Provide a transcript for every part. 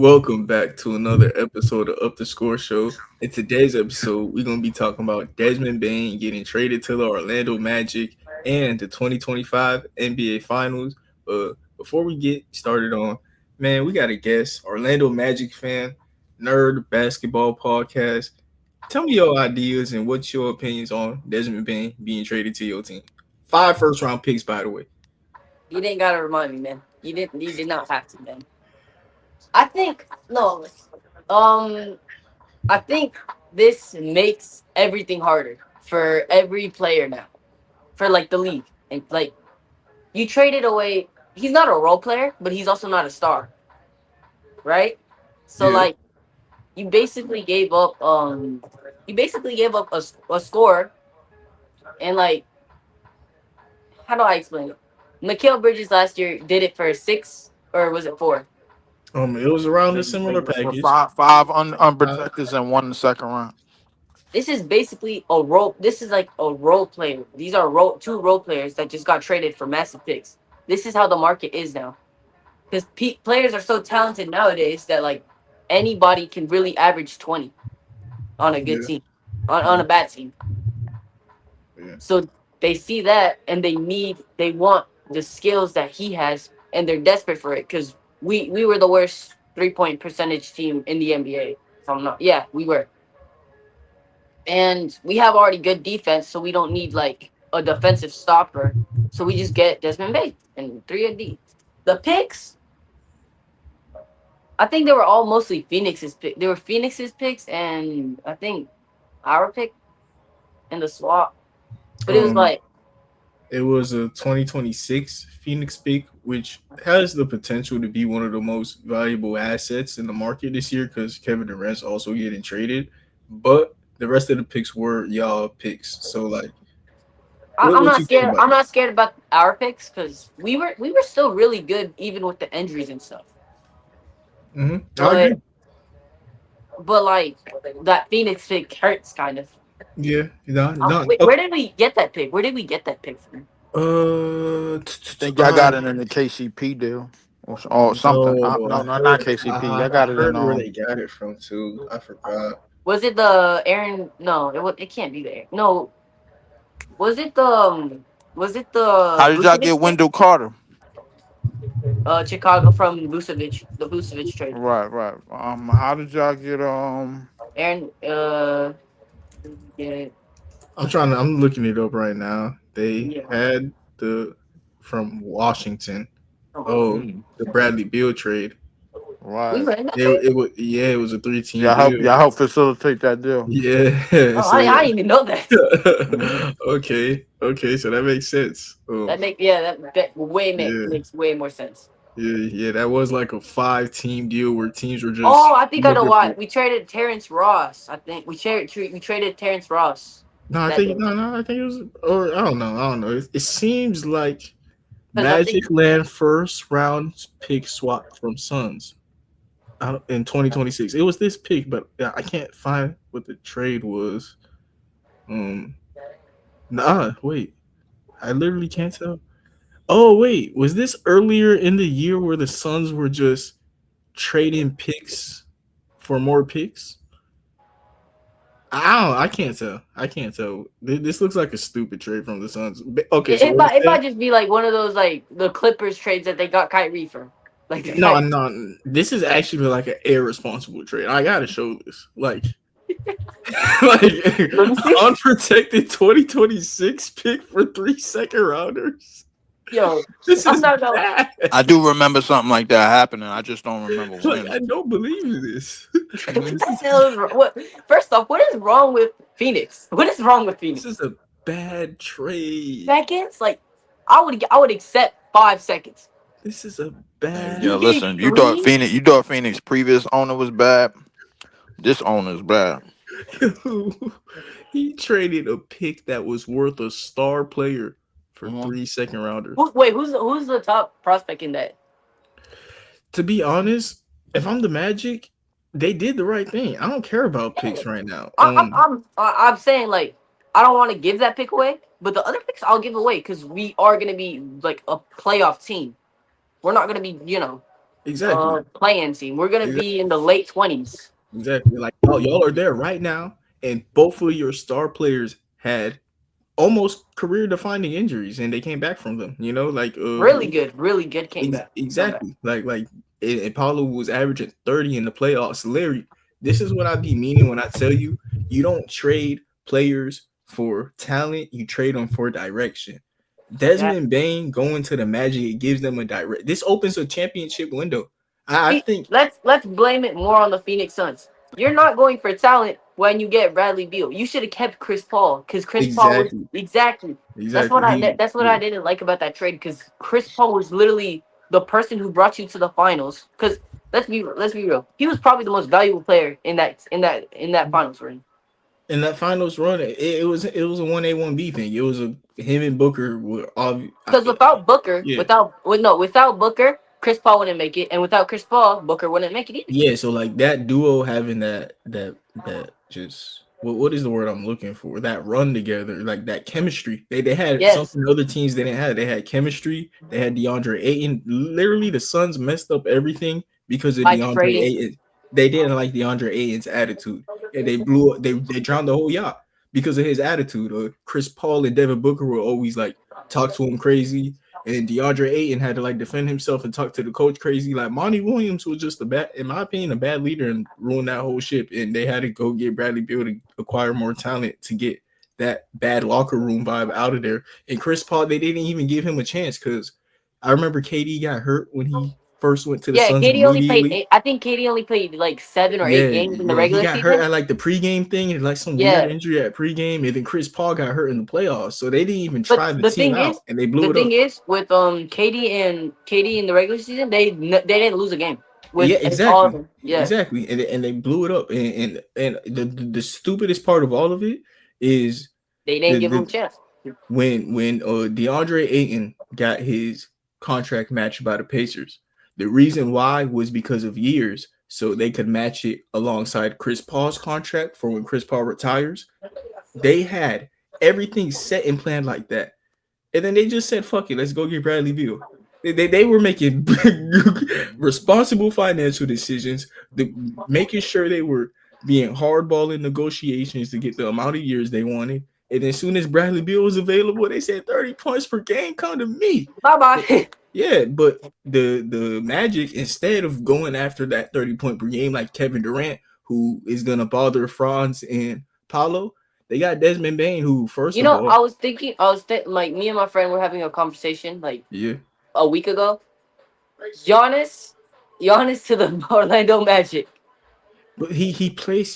Welcome back to another episode of Up the Score Show. In today's episode, we're going to be talking about Desmond Bane getting traded to the Orlando Magic and the 2025 NBA Finals. But before we get started on, man, we got a guest, Orlando Magic fan, nerd basketball podcast. Tell me your ideas and what's your opinions on Desmond Bane being traded to your team. 5 first round picks, by the way. You didn't gotta remind me, man. You didn't. You did not have to, man. I think no. Um, I think this makes everything harder for every player now, for like the league, and like you traded away. He's not a role player, but he's also not a star, right? So Yeah, like you basically gave up. You basically gave up a score, and like how do I explain it? Mikal Bridges last year did it for 6 or was it 4? it was around a similar For package. five Uh, unprotected and one in the second round. This is basically a role. This is like a role player. These are two role players that just got traded for massive picks. This is how the market is now. Because players are so talented nowadays that like anybody can really average 20 on a good yeah, team, on a bad team. yeah. So they see that and they want the skills that he has, and they're desperate for it. Because we were the worst 3-point percentage team in the NBA. If I'm not, yeah, we were. And we have already good defense, so we don't need like a defensive stopper. So we just get Desmond Bane and 3 and D. The picks, I think they were all mostly Phoenix's pick. They were Phoenix's picks, and I think our pick in the swap. But it was Um, like, it was a 2026 Phoenix pick, which has the potential to be one of the most valuable assets in the market this year because Kevin Durant's also getting traded. But the rest of the picks were y'all picks. So, like, I'm what not you think scared. about I'm not scared about our picks because we were still really good even with the injuries and stuff. it? I But agree. like that Phoenix pick hurts kind of. Yeah, no, no. Wait, Okay. where did we get that pick? Where did we get that pick from? I think y'all got it in the KCP deal or something. no, No, no, not KCP. Y'all I got it in heard where they got it from too. I forgot. Was it the Aaron? No, it can't be there. No, was it the How did y'all Vucevic get pick? Wendell Carter? Chicago from Vucevic, the Vucevic trade. Right, right. How did y'all get Aaron, yeah, I'm looking it up right now. They yeah. had the from Washington. Oh, Oh, mm, the Bradley Beal trade. we right. were in that trade. It was yeah, it was a 3 team Y'all help deal. y'all help facilitate that deal. Yeah, Oh, so I didn't even know that. Mm-hmm. okay, so that makes sense. That Yeah, makes way more sense. yeah, that was like a 5 team deal where teams were Oh, just I think I know looking why. for. We traded Terrence Ross. I think we traded Terrence Ross No, I that think day no, I think it was, or I don't know. It seems like because I think Magic land first round pick swap from Suns in 2026. It was this pick, but I can't find what the trade was. Um, wait, I literally can't tell. Oh wait, was this earlier in the year where the Suns were just trading picks for more picks? I can't tell. I can't tell. This looks like a stupid trade from the Suns. Okay, so what it it said? might just be like one of those like the Clippers trades that they got Kyrie for. Like the No, guy. no. This is actually like an irresponsible trade. I gotta show this. Like, like Let me see. unprotected 2026 pick for 3 second rounders. Yo, This I'm is not gonna. bad. I do remember something like that happening. I just don't remember Like, when. I don't believe this. What This the is hell is what? First off, what is wrong with Phoenix? What is wrong with this Phoenix? is a bad trade. Seconds? Like, I would accept 5 seconds. This is a Hey, You yo, bad need listen, three. You thought Phoenix previous owner was bad. This owner is bad. He traded a pick that was worth a star player for Mhm. 3 second rounders. Wait, who's the top prospect in that? To be honest, if I'm the Magic, they did the right thing. I don't care about Yeah. picks right now. I'm saying like I don't want to give that pick away, but the other picks I'll give away because we are gonna be like a playoff team. We're not gonna be, Exactly. playing team. We're gonna Exactly. be in the late 20s. Exactly. Like y'all are there right now, and both of your star players had almost career defining injuries, and they came back from them. You know, like Really good comeback. exactly. Like and Paulo was averaging 30 in the playoffs. Larry, this is what I be meaning when I tell you you don't trade players for talent, you trade them for direction. Desmond Exactly. Bane going to the Magic, it gives them a direct. This opens a championship window. I See, think let's blame it more on the Phoenix Suns. You're not going for talent when you get Bradley Beal. You should have kept Chris Paul because Chris Paul was exactly, exactly. exactly. He That's what yeah. I didn't like about that trade because Chris Paul was literally the person who brought you to the finals. Because let's be real, he was probably the most valuable player in that finals ring. In that finals run, it was a 1A 1B thing. It was a him and Booker were Because without Booker, yeah. without Booker, Chris Paul wouldn't make it, and without Chris Paul, Booker wouldn't make it either. Yeah, so like that duo having that just what is the word I'm looking for? That run together, like that chemistry. They had Yes, something other teams didn't have. They had chemistry. They had DeAndre Ayton. Literally, the Suns messed up everything because of by DeAndre trading. Ayton. They didn't like DeAndre Ayton's attitude, and they blew. They drowned the whole yacht because of his attitude. Chris Paul and Devin Booker were always like talk to him crazy, and DeAndre Ayton had to like defend himself and talk to the coach crazy. Like Monty Williams was just a bad, in my opinion, a bad leader and ruined that whole ship. And they had to go get Bradley Beal to acquire more talent to get that bad locker room vibe out of there. And Chris Paul, they didn't even give him a chance because I remember KD got hurt when he first went to the Yeah, Suns KD only played. immediately. I think KD only played like 7 or 8 Yeah, games in the yeah, he regular got hurt season. at like the pregame thing and like some weird Yeah, injury at pregame, and then Chris Paul got hurt in the playoffs, so they didn't even but try the team out, and they blew the it up. thing is with KD in the regular season, they didn't lose a game Yeah, with all of exactly, them. Yeah, exactly, and they blew it up. And the stupidest part of all of it is they didn't give him a the chance. when DeAndre Ayton got his contract matched by the Pacers. The reason why was because of years, so they could match it alongside Chris Paul's contract for when Chris Paul retires. They had everything set and planned like that. And then they just said, fuck it, let's go get Bradley Beal. They were making responsible financial decisions, making sure they were being hardballing negotiations to get the amount of years they wanted. And as soon as Bradley Beal was available, they said 30 points per game, come to me. Bye It- bye. yeah, but the Magic, instead of going after that 30 point per game like Kevin Durant, who is gonna bother Franz and Paolo, they got Desmond Bane, who first You of know, all, like me and my friend were having a conversation like yeah, a week ago. Giannis, Giannis to the Orlando Magic. but he played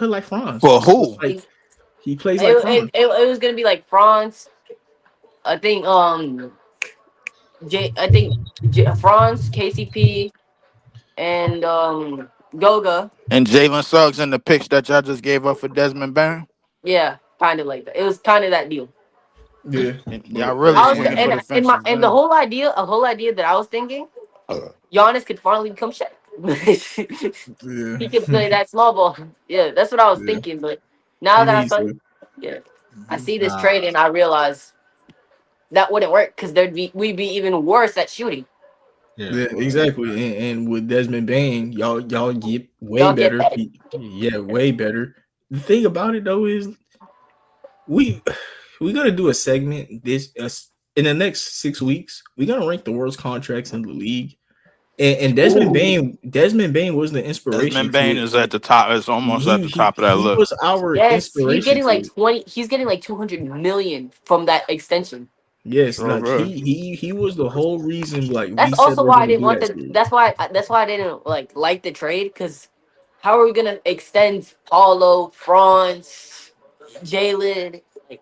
like Franz. For So it's who? like It, he plays like it, Franz. it, it was gonna be like France. I think I think France, KCP, and Goga. And Jalen Suggs in the picks that y'all just gave up for Desmond Bane? Yeah, kind of like that. It was kind of that deal. Yeah, And y'all but really I was swinging for the fences and the then. whole idea that I was thinking, Giannis could finally become Shaq. yeah, He could play that small ball. Yeah, that's what I was yeah, thinking. But now he that I needs saw, to. yeah, I Mhm. see this Nah. trade and I realize that wouldn't work because we'd be even worse at shooting. Yeah. Yeah, exactly. And with Desmond Bain, y'all get way Y'all get better. that. Yeah, way better. The thing about it though is we we're gonna do a segment in the next 6 weeks. We're gonna rank the worst contracts in the league. And Ooh. Desmond Bain was the inspiration Desmond to Bane it. is at the top. It's almost at the top of that He list. was our Yes, he's inspiration getting to like it. 20. He's getting like 200 million from that extension. Yes, Sure like good. he was the whole reason like we That's said also we're why I gonna didn't do want that the. series. That's why I didn't like the trade because how are we gonna extend Paulo, Franz, Jalen? Like,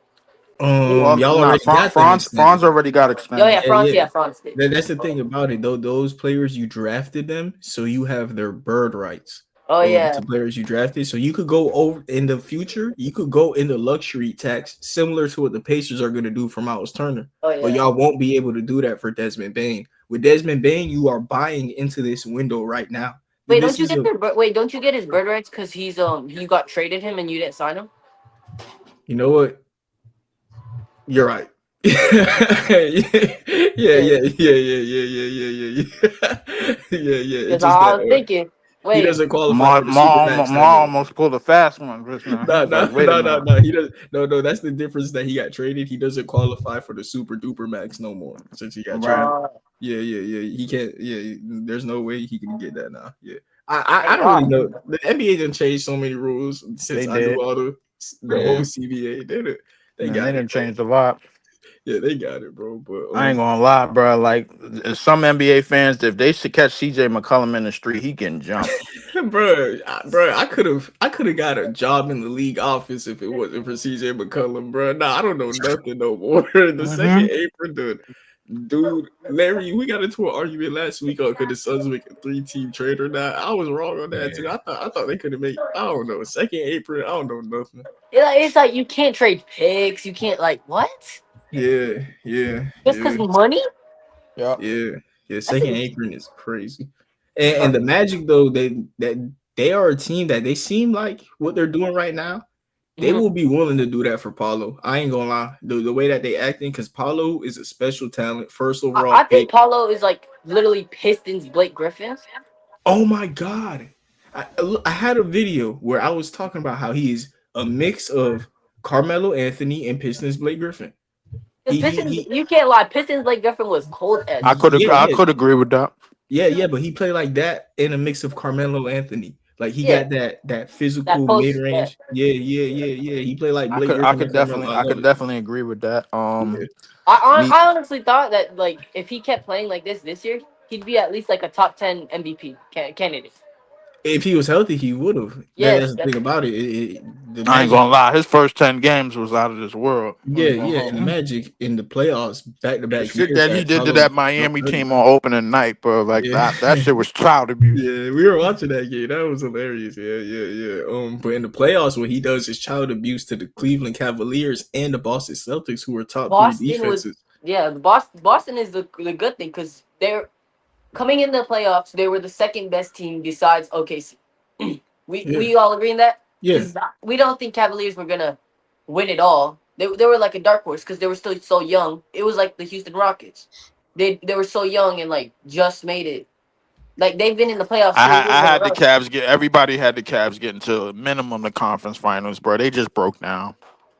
Well, Y'all nah, already got them extended. Franz already got oh extended. yeah, Franz. Yeah. Yeah, Franz did. That's the thing about it, though. Those players you drafted them, so you have their bird rights. Oh yeah, To players you drafted, so you could go over in the future. You could go into luxury tax, similar to what the Pacers are going to do for Miles Turner. oh But yeah. y'all won't be able to do that for Desmond Bain. With Desmond Bain, you are buying into this window right now. This is a, Wait, don't you get his bird rights because you got traded him and you didn't sign him? you know what? You're right. yeah, yeah, Yeah, yeah, yeah, yeah, yeah, yeah, yeah, yeah, yeah, yeah. It's because just that I was thinking, he wait, doesn't qualify for the super max no more. Almost pulled a fast one just now. He No, was like, no, "Wait a no, no, minute." no. He doesn't. No, no. That's the difference that he got traded. He doesn't qualify for the super duper max no more since he got Right? traded. uh, Yeah, yeah, yeah. He can't. Yeah, there's no way he can get that now. Yeah, I thank don't really God. know. The NBA done changed so many rules since They I knew did. all the Yeah. whole CBA. They Man, they got it, didn't bro. change a lot. Yeah, they got it, bro. But I ain't gonna lie, bro. Like some NBA fans, if they should catch CJ McCollum in the street, he getting jumped. bro, I could have got a job in the league office if it wasn't for CJ McCullum, bro. Nah, I don't know nothing no more. The second Hmm. apron, dude, Larry, we got into an argument last week on could the Suns make a 3-team trade or not. I was wrong on that too. Yeah. I thought they could have made I don't know second apron. I don't know nothing. It's like you can't trade picks. You can't like what? Yeah, yeah, Just because yeah. money? Yep. Yeah, yeah. That's Second it. apron is crazy, and the Magic though they are a team that they seem like what they're doing right now. They Mhm. will be willing to do that for Paulo. I ain't gonna lie. The way that they acting, because Paulo is a special talent, first overall I think pick. Paulo is like literally Pistons Blake Griffin. Oh my god, I had a video where I was talking about how he is a mix of Carmelo Anthony and Pistons Blake Griffin. Because Pistons, He you can't lie. Pistons Blake Griffin was cold as yeah, I yeah. could agree with that. Yeah, but he played like that in a mix of Carmelo Anthony. Like he yeah. got that That physical mid post, yeah. range. Yeah, yeah, yeah, yeah. He played like Blake Griffin and Carmelo. I I love could it. definitely agree with that. Yeah. Me, I honestly thought that like if he kept playing like this year, he'd be at least like a top 10 MVP candidate. If he was healthy, he would have. That's Yes, the thing about it. The I ain't Magic. gonna lie. His first 10 games was out of this world. I Yeah, ain't gonna yeah. And the hold. Magic in the playoffs back to The back shit years that he had did to Paulo that Miami hurting. team on opening night, bro, like Yeah. that shit was child abuse. Yeah, we were watching that game. That was hilarious. Yeah, yeah, yeah. But in the playoffs, what he does is child abuse to the Cleveland Cavaliers and the Boston Celtics, who are top three Boston was defenses. yeah. Boston is the good thing because they're coming in the playoffs. They were the second best team besides OKC. Yeah, We all agree on that yeah. because we don't think Cavaliers were gonna win it all. They were like a dark horse because they were still so young. It was like the Houston Rockets. They were so young and like just made it. Like they've been in the playoffs 3 years I in a had the row. Cavs get everybody had the Cavs getting to minimum the conference finals, bro. They just broke down.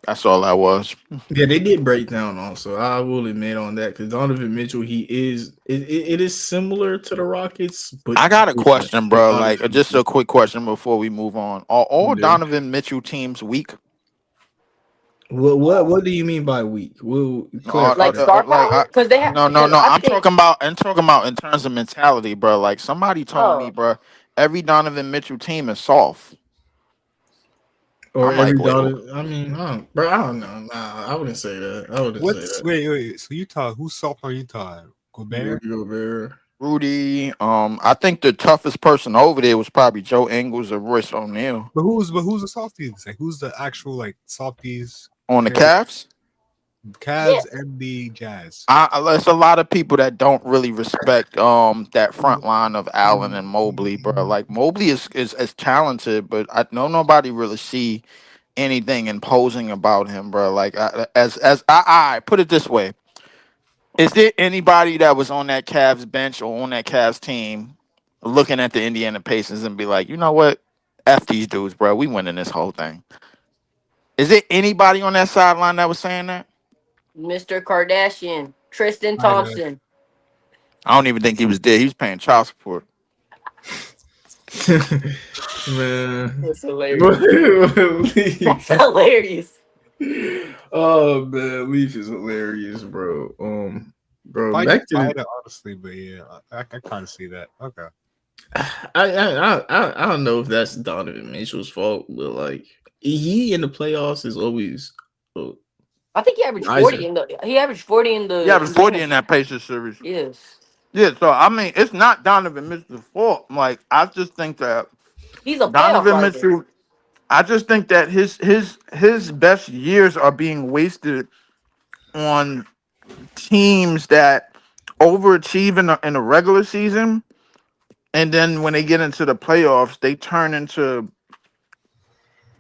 That's all that was. Yeah, they did break down also. I will admit on that because Donovan Mitchell, it is similar to the Rockets, but I got a different. question, It's bro. Like honestly just a different. quick question before we move on. Are all Yeah. Donovan Mitchell teams weak? What do you mean by weak? We'll clarify Like that. star Like power because they have no because no. I think I'm talking about in terms of mentality, bro. Like somebody told me, oh bro, every Donovan Mitchell team is soft. Or I'm like, every wait, dollar. I mean, I don't know. Nah, I wouldn't say that. I wouldn't say What's that. wait? So Utah? Who's soft on Utah? Gobert. Rudy Gobert. Rudy. I think the toughest person over there was probably Joe Ingles or Royce O'Neal But who's the softies? Like who's the actual like softies? on the Compared Cavs. to yeah Cavs and the Jazz. There's a lot of people that don't really respect that front line of Allen and Mobley, bro. Like Mobley is talented, but I know nobody really see anything imposing about him, bro. Like I put it this way: is there anybody that was on that Cavs bench or on that Cavs team looking at the Indiana Pacers and be like, you know what, f these dudes, bro, we winning this whole thing? Is there anybody on that sideline that was saying that? Mr. Kardashian Tristan I know. Thompson. I don't even think he was there. He was paying child support. Man. That's hilarious. That's hilarious. Oh man, Leaf is hilarious, bro. Bro, Fight, back to the fight, honestly, but yeah, I kind of see that. Okay. I don't know if that's Donovan Mitchell's fault, but like he in the playoffs is always uh, I think riser. he averaged 40 in Yeah, the it was 40 game. in that Pacers series. Yes. Yeah, so I mean, it's not Donovan Mitchell's fault. Like, I just think that He's a playoff Donovan riser. Mitchell. I just think that his best years are being wasted on teams that overachieve in the regular season, and then when they get into the playoffs,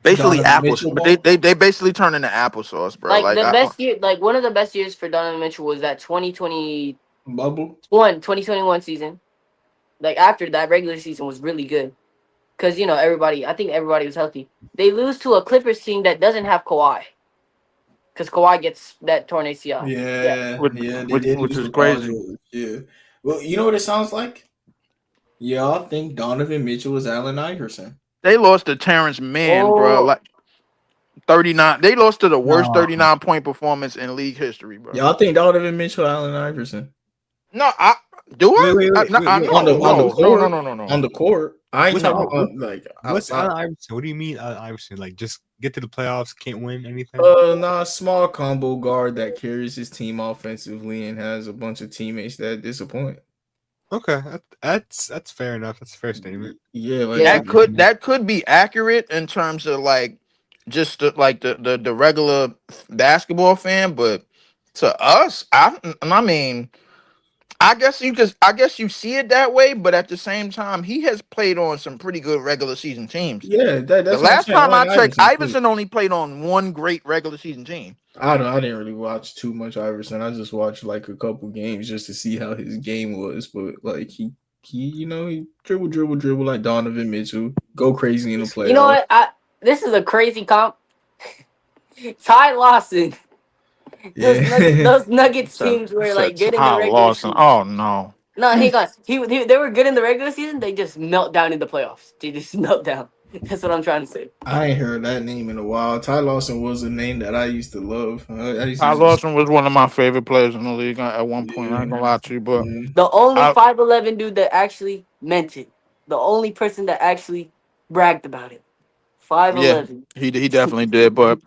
basically Donovan apples, Mitchell but ball. they basically turn into applesauce, bro. Like Like the I, best year, like one of the best years for Donovan Mitchell was that Bubble. 2021 season. Like after that regular season was really good because I think everybody was healthy. They lose to a Clippers team that doesn't have Kawhi because Kawhi gets that torn ACL. Yeah. Yeah, which, yeah, they which did which lose is to Paul crazy. George. Yeah. Well, you know what it sounds like? Y'all think Donovan Mitchell was Allen Iverson. They lost to Terrence Mann, bro. Oh, Like 39. They lost to the worst No, 39-point performance in league history, bro. Y'all think Donovan Mitchell Allen Iverson. No, I do wait, I? wait, wait, wait, I wait. On the no, on the no, no, no, court. no, no, On no. the court. I ain't What's talking Allen? about like What's outside. Allen Iverson? What do you mean Allen Iverson? Like just get to the playoffs, can't win anything? Nah, small combo guard that carries his team offensively and has a bunch of teammates that disappoint. Okay, that's fair enough. That's a fair statement. Yeah, like yeah. That could be accurate in terms of like just the regular basketball fan, but to us, I mean, I guess you see it that way, but at the same time, he has played on some pretty good regular season teams. yeah, The that's what I'm last saying. time I Allen checked, Iverson too. Iverson only played on one great regular season team. I didn't really watch too much Iverson. I just watched like a couple games just to see how his game was. But like he dribble like Donovan Mitchell, go crazy in the You know playoffs. what? This is a crazy comp. Ty Lawson. Those Yeah. those Nuggets So, teams were so like good in the Ty regular Lawson. season. Oh no. No, hang on. They were good in the regular season. They just melt down in the playoffs. They just melt down. That's what I'm trying to say. I ain't heard that name in a while. Ty Lawson was a name that I used to love. I used to Ty just Lawson was one of my favorite players in the league at one point. I yeah. ain't gonna lie to you, but Yeah. The only I 5'11" dude that actually meant it. The only person that actually bragged about it. yeah, 5'11". he definitely did. But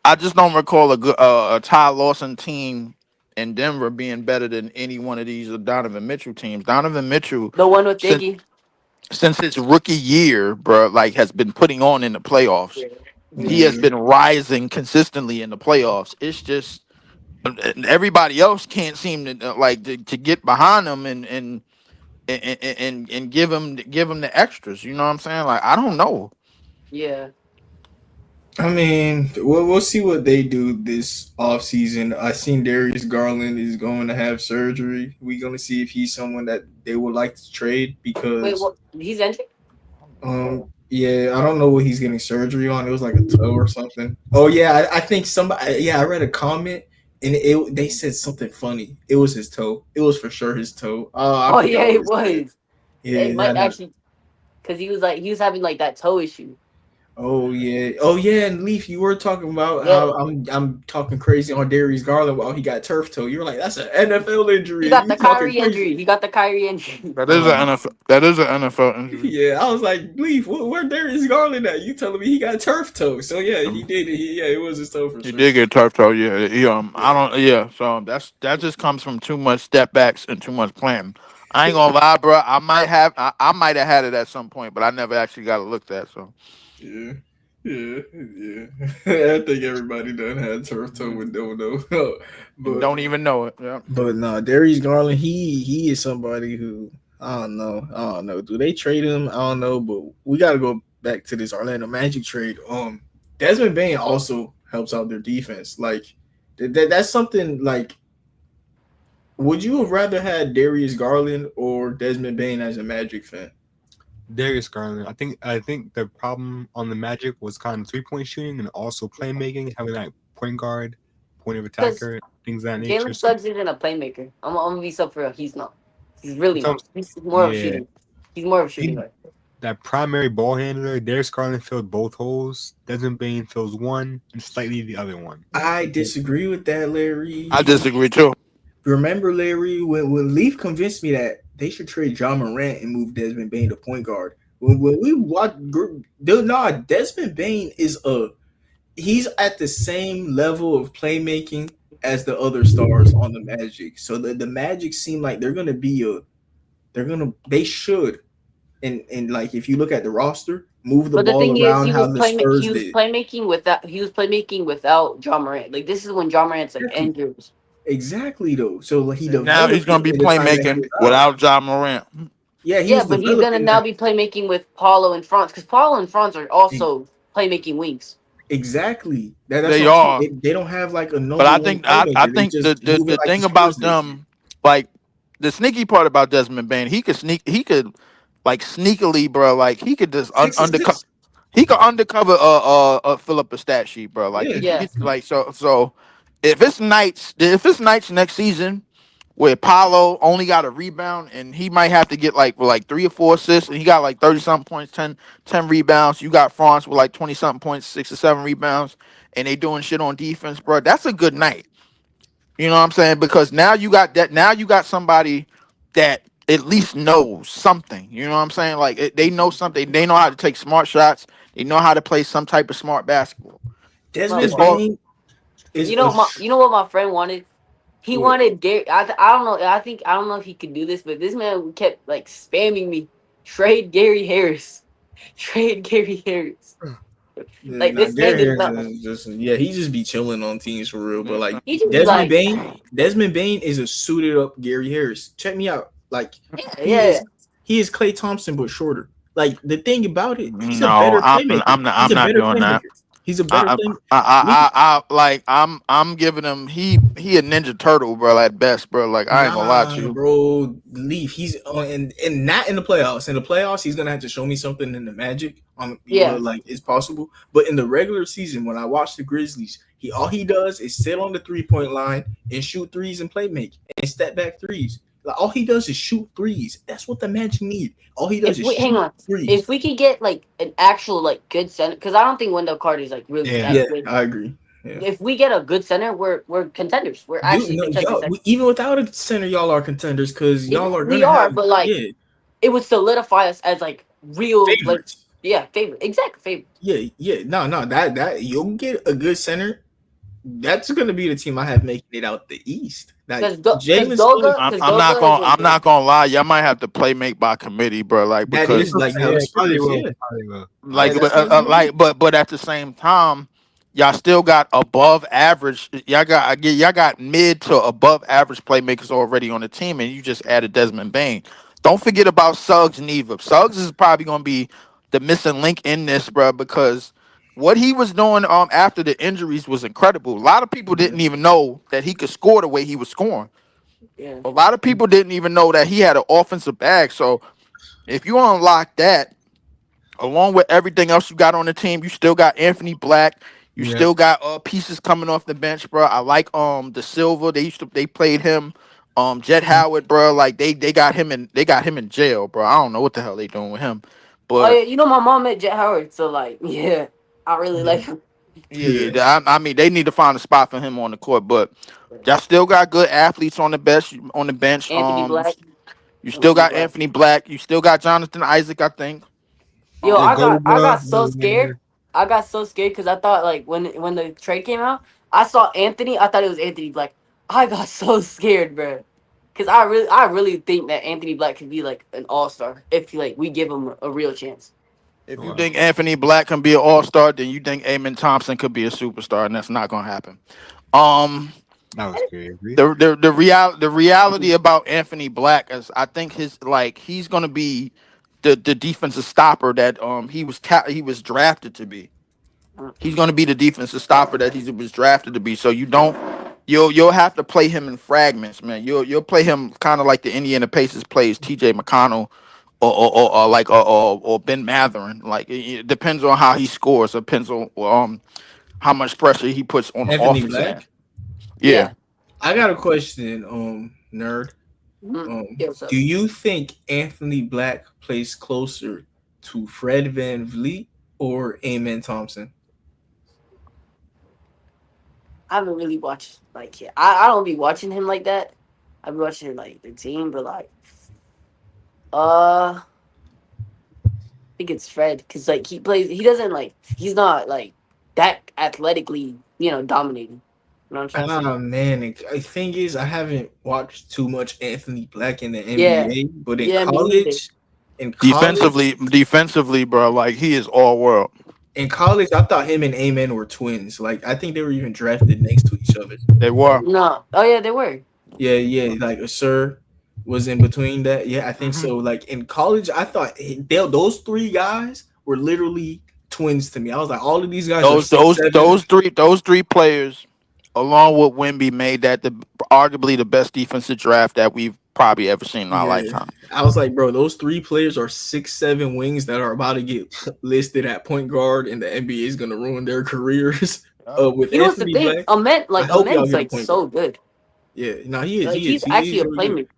I just don't recall a Ty Lawson team in Denver being better than any one of these Donovan Mitchell teams. Donovan Mitchell, The one with since Iggy. since his rookie year, bro, like has been putting on in the playoffs. He has Yeah. been rising consistently in the playoffs. It's just everybody else can't seem to to get behind him and give him the extras. You know what I'm saying? Like I don't know. Yeah. I mean, we'll see what they do this offseason. I seen Darius Garland is going to have surgery. We're going to see if he's someone that they would like to trade Wait, because what? He's injured? yeah, I don't know what he's getting surgery on. It was like a toe or something. Oh yeah, I think somebody I read a comment and they said something funny. It was his toe. It was for sure his toe. Oh, I Oh yeah, forgot what it it said. was. It Yeah, might actually, because he was having like that toe issue. oh yeah, and Leaf, you were talking about Yeah. how I'm talking crazy on Darius Garland while he got turf toe. You were like, that's an NFL He injury, and got you the talking Kyrie crazy. injury. He got the Kyrie injury. That is Um, an NFL. That is an NFL injury. yeah, I was like, Leaf, where Darius Garland at? You telling me he got turf toe? So yeah, he Um, did. Yeah, it was his toe for He sure. did get turf toe. Yeah, I Yeah. don't. Yeah, so that just comes from too much step backs and too much planting. I ain't gonna lie, bro. I might have had it at some point, but I never actually got it looked at. So Yeah, yeah. I think everybody done had turf toe with don't know, and but don't even know it. Yeah. nah, Darius Garland, he is somebody who I don't know. Do they trade him? I don't know, but we got to go back to this Orlando Magic trade. Desmond Bane also helps out their defense. Like that's something like. Would you have rather had Darius Garland or Desmond Bane as a Magic fan? Darius Garland. I think the problem on the Magic was kind of 3-point shooting and also playmaking, having that point guard, point of Because attacker, things of that nature. Jalen So Suggs isn't a playmaker. I'm gonna be so for real. He's not. He's really that's what not. He's more of a yeah, shooting. He's more of a shooting he guard. that primary ball handler. Darius Garland filled both holes. Desmond Bane fills one and slightly the other one. I disagree with that, I Larry. disagree too. Remember, Larry, when Leaf convinced me that they should trade John Morant and move Desmond Bain to point guard. When we watch, dude, nah, Desmond Bain is he's at the same level of playmaking as the other stars on the Magic. So the Magic seem like they should and like if you look at the roster, move the But the ball thing is, around how the Spurs did. he was playmaking without John Morant. Like this is when John Morant's like Exactly, injured. exactly though. So like, he Now he's developed gonna it be in the time that he playmaking was out. without John Morant. Yeah, he Yeah, was but he's gonna developing now that. be playmaking with Paulo and Franz because Paulo and Franz are also playmaking wings. Exactly. That's They what I'm saying. are. They don't have like a But number I one think I playmaker. They think just move it the like the thing Spurs about do. them, like the sneaky part about Desmond Bain, he could like sneakily, bro. Like he could just Six undercover. assists. He could undercover fill up a stat sheet, bro. Like Yeah. Yeah, like so if it's nights next season where Paulo only got a rebound and he might have to get like 3 or 4 assists and he got like 30 something points, 10 rebounds. You got France with like 20 something points, 6 or 7 rebounds, and they doing shit on defense, bro. That's a good night. You know what I'm saying? Because now you got that. Now you got somebody that at least knows something. You know what I'm saying? Like they know something. They know how to take smart shots. They know how to play some type of smart basketball. It's Desmond all. Bain is you a know you know what my friend wanted. He what? wanted Gary. I don't know. I don't know if he could do this, but this man kept like spamming me. Trade Gary Harris. Trade Gary Harris. Like Nah, this man Gary does Harris not. is just yeah, he just be chilling on teams for real. But like He just be Desmond like, Bain, Desmond Bain is a suited up Gary Harris. Check me out. Like yeah, he yeah. is he is Klay Thompson but shorter. Like the thing about it, he's a No, better playmaker. He's I'm a not better doing that. playmaker. He's a better playmaker. Like I'm giving him he a ninja turtle, bro. At best, bro. Like I ain't gonna lie to Nah, you. bro, leave. He's on and not in the playoffs. In the playoffs, he's gonna have to show me something in the Magic on Yeah. like it's possible. But in the regular season, when I watch the Grizzlies, he all he does is sit on the 3 point line and shoot threes and play make and step back threes. Like all he does is shoot threes. That's what the Magic need. All he does If is we hang shoot on, threes. if we could get like an actual like good center, because I don't think Wendell Carter is like really Yeah. Yeah, that good. I agree. Yeah. If we get a good center, we're contenders. We're Dude, actually no, contenders. y'all even without a center, y'all are contenders because y'all are We gonna are, have but like yeah it would solidify us as like real like favorites. yeah favorite exactly favorite. Yeah. No, that you'll get a good center. That's gonna be the team I have making it out the East. Like Jalen Suggs, Because Goga is really I'm good. not gonna lie. Y'all might have to play make by committee, bro. Like that because is like how Yeah, the probably Spurs. will. Yeah, Probably will. yeah, like that's how it's gonna be. but at the same time y'all still got above average y'all got mid to above average playmakers already on the team and you just added Desmond Bain. Don't forget about Suggs neither. Suggs is probably going to be the missing link in this, bro, because what he was doing after the injuries was incredible. A lot of people Yeah, didn't even know that he could score the way he was scoring. Yeah. A lot of people didn't even know that he had an offensive bag. So if you unlock that along with everything else you got on the team, you still got Anthony Black. You Yeah. still got pieces coming off the bench, bro. I like the Silva. They played him. Jet Howard, bro. Like they got him in jail, bro. I don't know what the hell they doing with him, Oh but yeah, you know my mom met Jet Howard, so like yeah, I really like him. yeah, I mean they need to find a spot for him on the court. But y'all still got good athletes on the bench. Anthony Black. You still Anthony got Black. Anthony Black. You still got Jonathan Isaac, I think. Yo, The Um, I Goga got so was scared. there. I got so scared because I thought like when the trade came out, I saw Anthony. I thought it was Anthony Black. I got so scared, bro. Cause I really think that Anthony Black could be like an all star if like we give him a real chance. If you Wow. think Anthony Black can be an all star, then you think Amon Thompson could be a superstar, and that's not gonna happen. Um, That was crazy. the reality about Anthony Black is, I think he's gonna be the defensive stopper that he was drafted to be. He's gonna be the defensive stopper that he was drafted to be. So you'll have to play him in fragments, man. You'll play him kind of like the Indiana Pacers plays T.J. McConnell or Ben Matherin. Like it depends on how he scores. It depends on how much pressure he puts on the Anthony offensive end. Black. Yeah. Yeah. I got a question, nerd. Yeah. So Do you think Anthony Black plays closer to Fred Van Vliet or Amen Thompson? I haven't really watched like yeah, I don't be watching him like that. I be watching like the team, but like I think it's Fred because like he plays. He doesn't like. He's not like that athletically. Dominating. You know what I'm trying to say? Ah man, the thing is, I haven't watched too much Anthony Black in the Yeah. NBA, but Yeah. Me neither. in college, Defensively, bro, like he is all world. I thought him and Amen were twins. Like I think they were even drafted next to each other. They were. No. Oh yeah, they were. Yeah. Like a sir was in between that. Yeah, I think Hmm. so. Like in college, I thought those three guys were literally twins to me. I was like, all of these guys are Those six those seven. those three players, along with Wimby, made that the arguably the best defensive draft that we've probably ever seen in our Yeah, lifetime. I was like, bro, those three players are 6'7" wings that are about to get listed at point guard, and the NBA is gonna ruin their careers. Yeah. With You know what's the Anthony thing? Black, I A hope y'all man's get a like point so guard. good. Yeah, no, he is, Like he is, he's he actually is a really good. playmaker.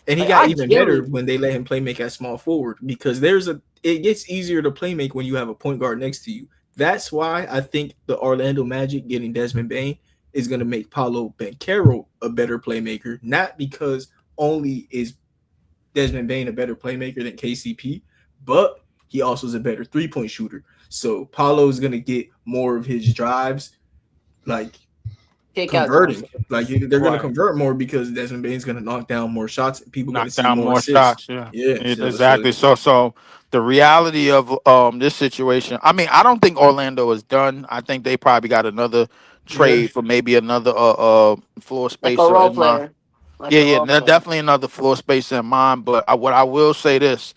And he Like got I even better genuinely when they let him play make at small forward because it gets easier to play make when you have a point guard next to you. That's why I think the Orlando Magic getting Desmond Bane is going to make Paolo Banchero a better playmaker, not because only is Desmond Bane a better playmaker than KCP, but he also is a better 3-point shooter. So Paolo is going to get more of his drives like kick out converting. Johnson. Like they're going to Right. convert more because Desmond Bane's going to knock down more shots and people going to Knock see down more more assists. shots. Yeah. Yeah, so Exactly. So the reality of this situation. I mean, I don't think Orlando is done. I think they probably got another yeah. trade for maybe another floor Like a spacer role in mind. player. Like Yeah, a yeah, role player. definitely another floor spacer in mind. But what I will say this.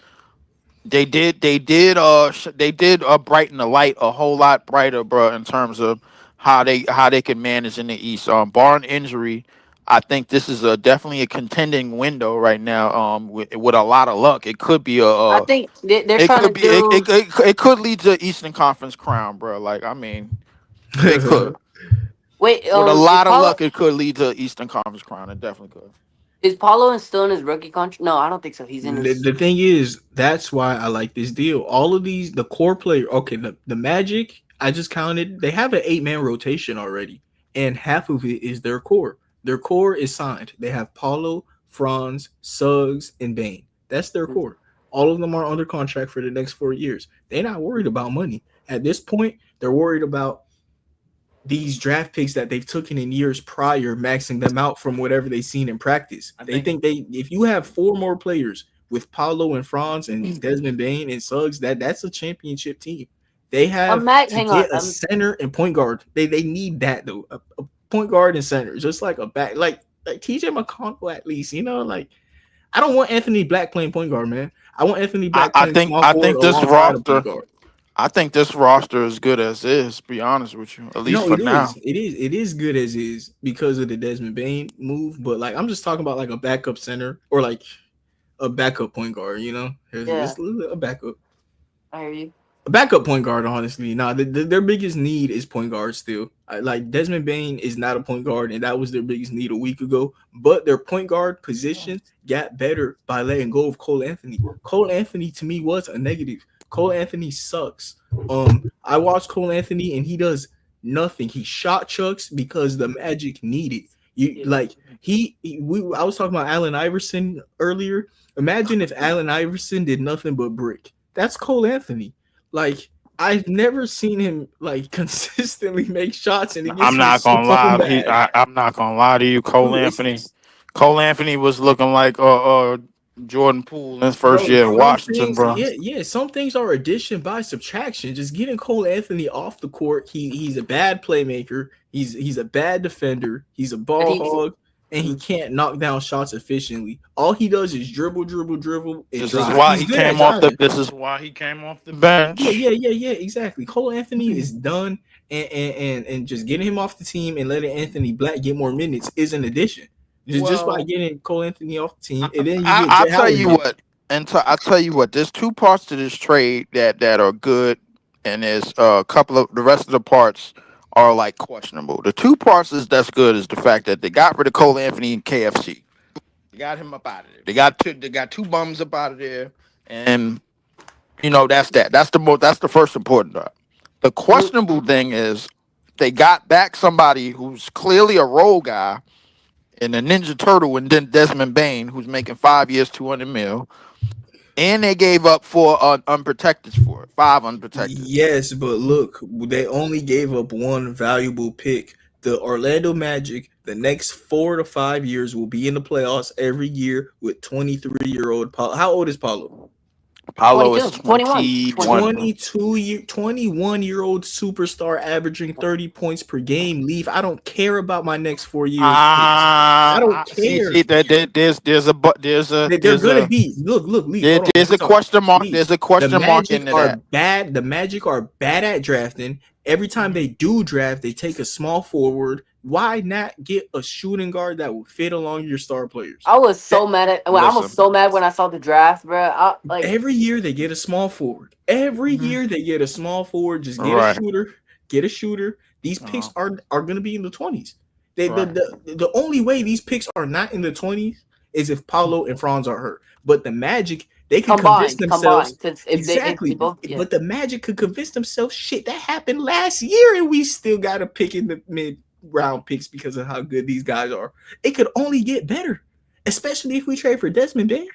They did brighten the light a whole lot brighter, bro, in terms of how they can manage in the East. Barring injury, I think this is a definitely a contending window right now. With a lot of luck, it could be I think they're it trying could to be do. it could lead to Eastern Conference crown, bro. Like I mean, it could. Wait, With a lot of luck, it could lead to Eastern Conference crown. It definitely could. Is Paulo still in his rookie contract? No, I don't think so. He's in his. The thing is, that's why I like this deal. All of these, the core player, okay, the Magic, I just counted, they have an 8-man rotation already, and half of it is their core. Their core is signed. They have Paulo, Franz, Suggs, and Bane. That's their core. All of them are under contract for the next 4 years. They're not worried about money. At this point, they're worried about these draft picks that they've taken in years prior, maxing them out from whatever they've seen in practice. I They think think if you have four more players with Paulo and Franz and Desmond Bane and Suggs, that's a championship team. They have to Hang on. get a center and point guard. They need that though. A point guard and center, just like a back like TJ McConnell at least, like I don't want Anthony Black playing point guard, man. I want Anthony Black playing small I forward think this alongside a point roster. guard. I think this roster is good as is. Be honest with you, at least No, for it is. now. It is good as is because of the Desmond Bane move. But like, I'm just talking about like a backup center or like a backup point guard. Yeah, Just a backup. I hear you. A backup point guard, honestly. Nah, their biggest need is point guard still. Like Desmond Bane is not a point guard, and that was their biggest need a week ago. But their point guard position got better by letting go of Cole Anthony. Cole Anthony to me was a negative. Cole Anthony sucks. I watched Cole Anthony, and he does nothing. He shot chucks because the Magic needed you. Like I was talking about Allen Iverson earlier. Imagine if Allen Iverson did nothing but brick. That's Cole Anthony. Like I've never seen him like consistently make shots, and it I'm gets me not so gonna lie. mad. I'm not gonna lie to you. Dude, it's Cole Anthony was looking like Jordan Poole in his first bro. year in Some Washington, things, bro. yeah, yeah. Some things are addition by subtraction. Just getting Cole Anthony off the court. He's a bad playmaker. He's a bad defender. He's a And ball he's hog, and he can't knock down shots efficiently. All he does is dribble, dribble, dribble, and This is drive. why He's he good at came off the. driving. This is why he came off the Yeah, bench. yeah, yeah, yeah, exactly. Cole Anthony is done, and just getting him off the team and letting Anthony Black get more minutes is an addition. Just by Well, getting Cole Anthony off the team, and then you get I'll Jay tell Howard you in. what, I'll tell you what. There's two parts to this trade that are good, and there's a couple of the rest of the parts are like questionable. The two parts that's good is the fact that they got rid of Cole Anthony and KFC. They got him up out of there. They got two bums up out of there, and that's that. That's the first important part. The questionable thing is they got back somebody who's clearly a role guy in the Ninja Turtle and then Desmond Bane, who's making 5 years, 200 mil, and they gave up four unprotected for it, five unprotected. Yes, but look, they only gave up one valuable pick. The Orlando Magic, the next 4 to 5 years, will be in the playoffs every year with 23-year-old Paulo. How old is Paulo? Paulo is 22, 21, 21, 21. bro. 21-year-old superstar averaging 30 points per game. Leave. I don't care about my next 4 years picks. I don't See care. that there's a but They're gonna be look, Leaf. Hold on, there's real a talk. question mark. Leaf. There's a The question mark Magic into are that. bad. The Magic are bad at drafting. Every time they do draft, they take a small forward. Why not get a shooting guard that will fit along your star players? I was That so mad at. Well, I was Listen, so mad when I saw the draft, bro. every year they get a small forward. Every Mhm. year they get a small forward. Just get a Right, shooter. Get a shooter. These picks uh, are going to be in the 20s. They, right. the only way these picks are not in the 20s is if Paulo and Franz are hurt. But the Magic, they could convince themselves combined. Since if they exactly. both, yeah. But the Magic could convince themselves, shit, that happened last year, and we still got to pick in the mid round picks because of how good these guys are. It could only get better, especially if we trade for Desmond Bane.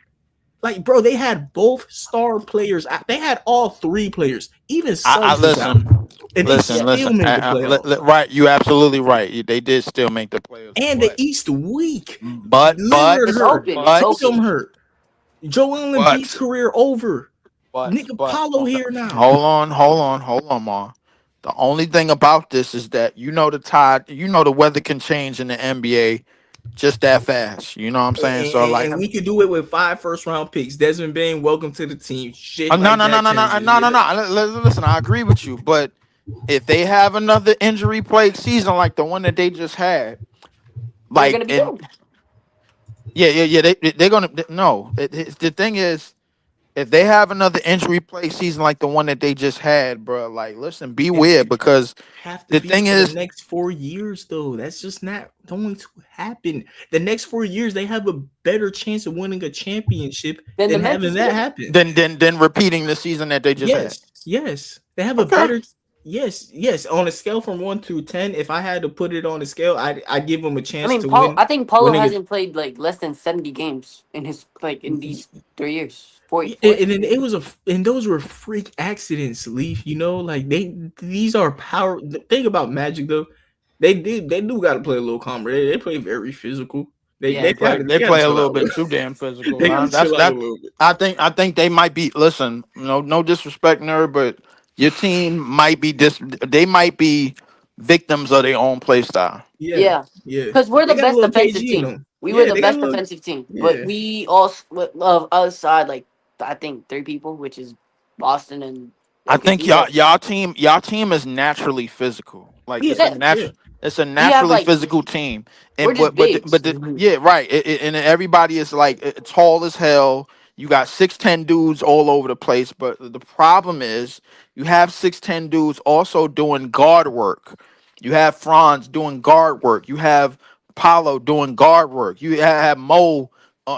Like, bro, they had both star players. They had all three players. Even I Suggs was out, listen, and they listen, Yeah. still listen. made the playoffs. Right, you absolutely right. They did still make the players, And the but East weak. Lillard It's hurt. open. It's but Tatum open. hurt. Joel Embiid's but career over. Nigga but Paulo here now. hold on, Ma. The only thing about this is that the weather can change in the NBA just that fast. You know what I'm saying? So like, And we could do it with 5 first-round picks. Desmond Bane, welcome to the team. Shit no, like no, no, that no, no, changes. no, no, no. Listen, I agree with you, but if they have another injury plagued season like the one that they just had, They're like, gonna be and good. yeah, they're gonna no. The thing is, if they have another injury plagued season like the one that they just had, bro, like, listen, It's beware because have to the be thing for the is, next 4 years, though. That's just not going to happen. The next 4 years, they have a better chance of winning a championship Then the than having Memphis that Grizzlies. happen. then repeating the season that they just had. Yes. They have a Okay. better. Yes. On a scale from 1 through 10, if I had to put it on a scale, I give them a I chance mean, to Paul. win. I think Paulo Winning hasn't played like less than 70 games in his in these a 3 years. Four, yeah, four. and then it was and those were freak accidents, Leaf. Like these are power. The thing about Magic though, they do got to play a little calmer. They play very physical. They Yeah. they got to They they got to play a chill little out. bit too damn physical. They got to That's chill out a that. little bit. I think they might be. Listen, no disrespect, nerd, but your team might be They might be victims of their own play style. Yeah, Yeah, yeah. because we're They the got a best little defensive KG in team. them. We were Yeah, the they got a best little. defensive team, but Yeah, we also of us side like I think 3 people, which is Boston and I think OKC. But y'all team is naturally physical. Like yeah, that yeah. it's a we have naturally like physical team. we're And just bigs. yeah, right. And everybody is like tall as hell. You got 6'10" dudes all over the place. But the problem is you have 6'10" dudes also doing guard work. You have Franz doing guard work. You have Paulo doing guard work. You have Mo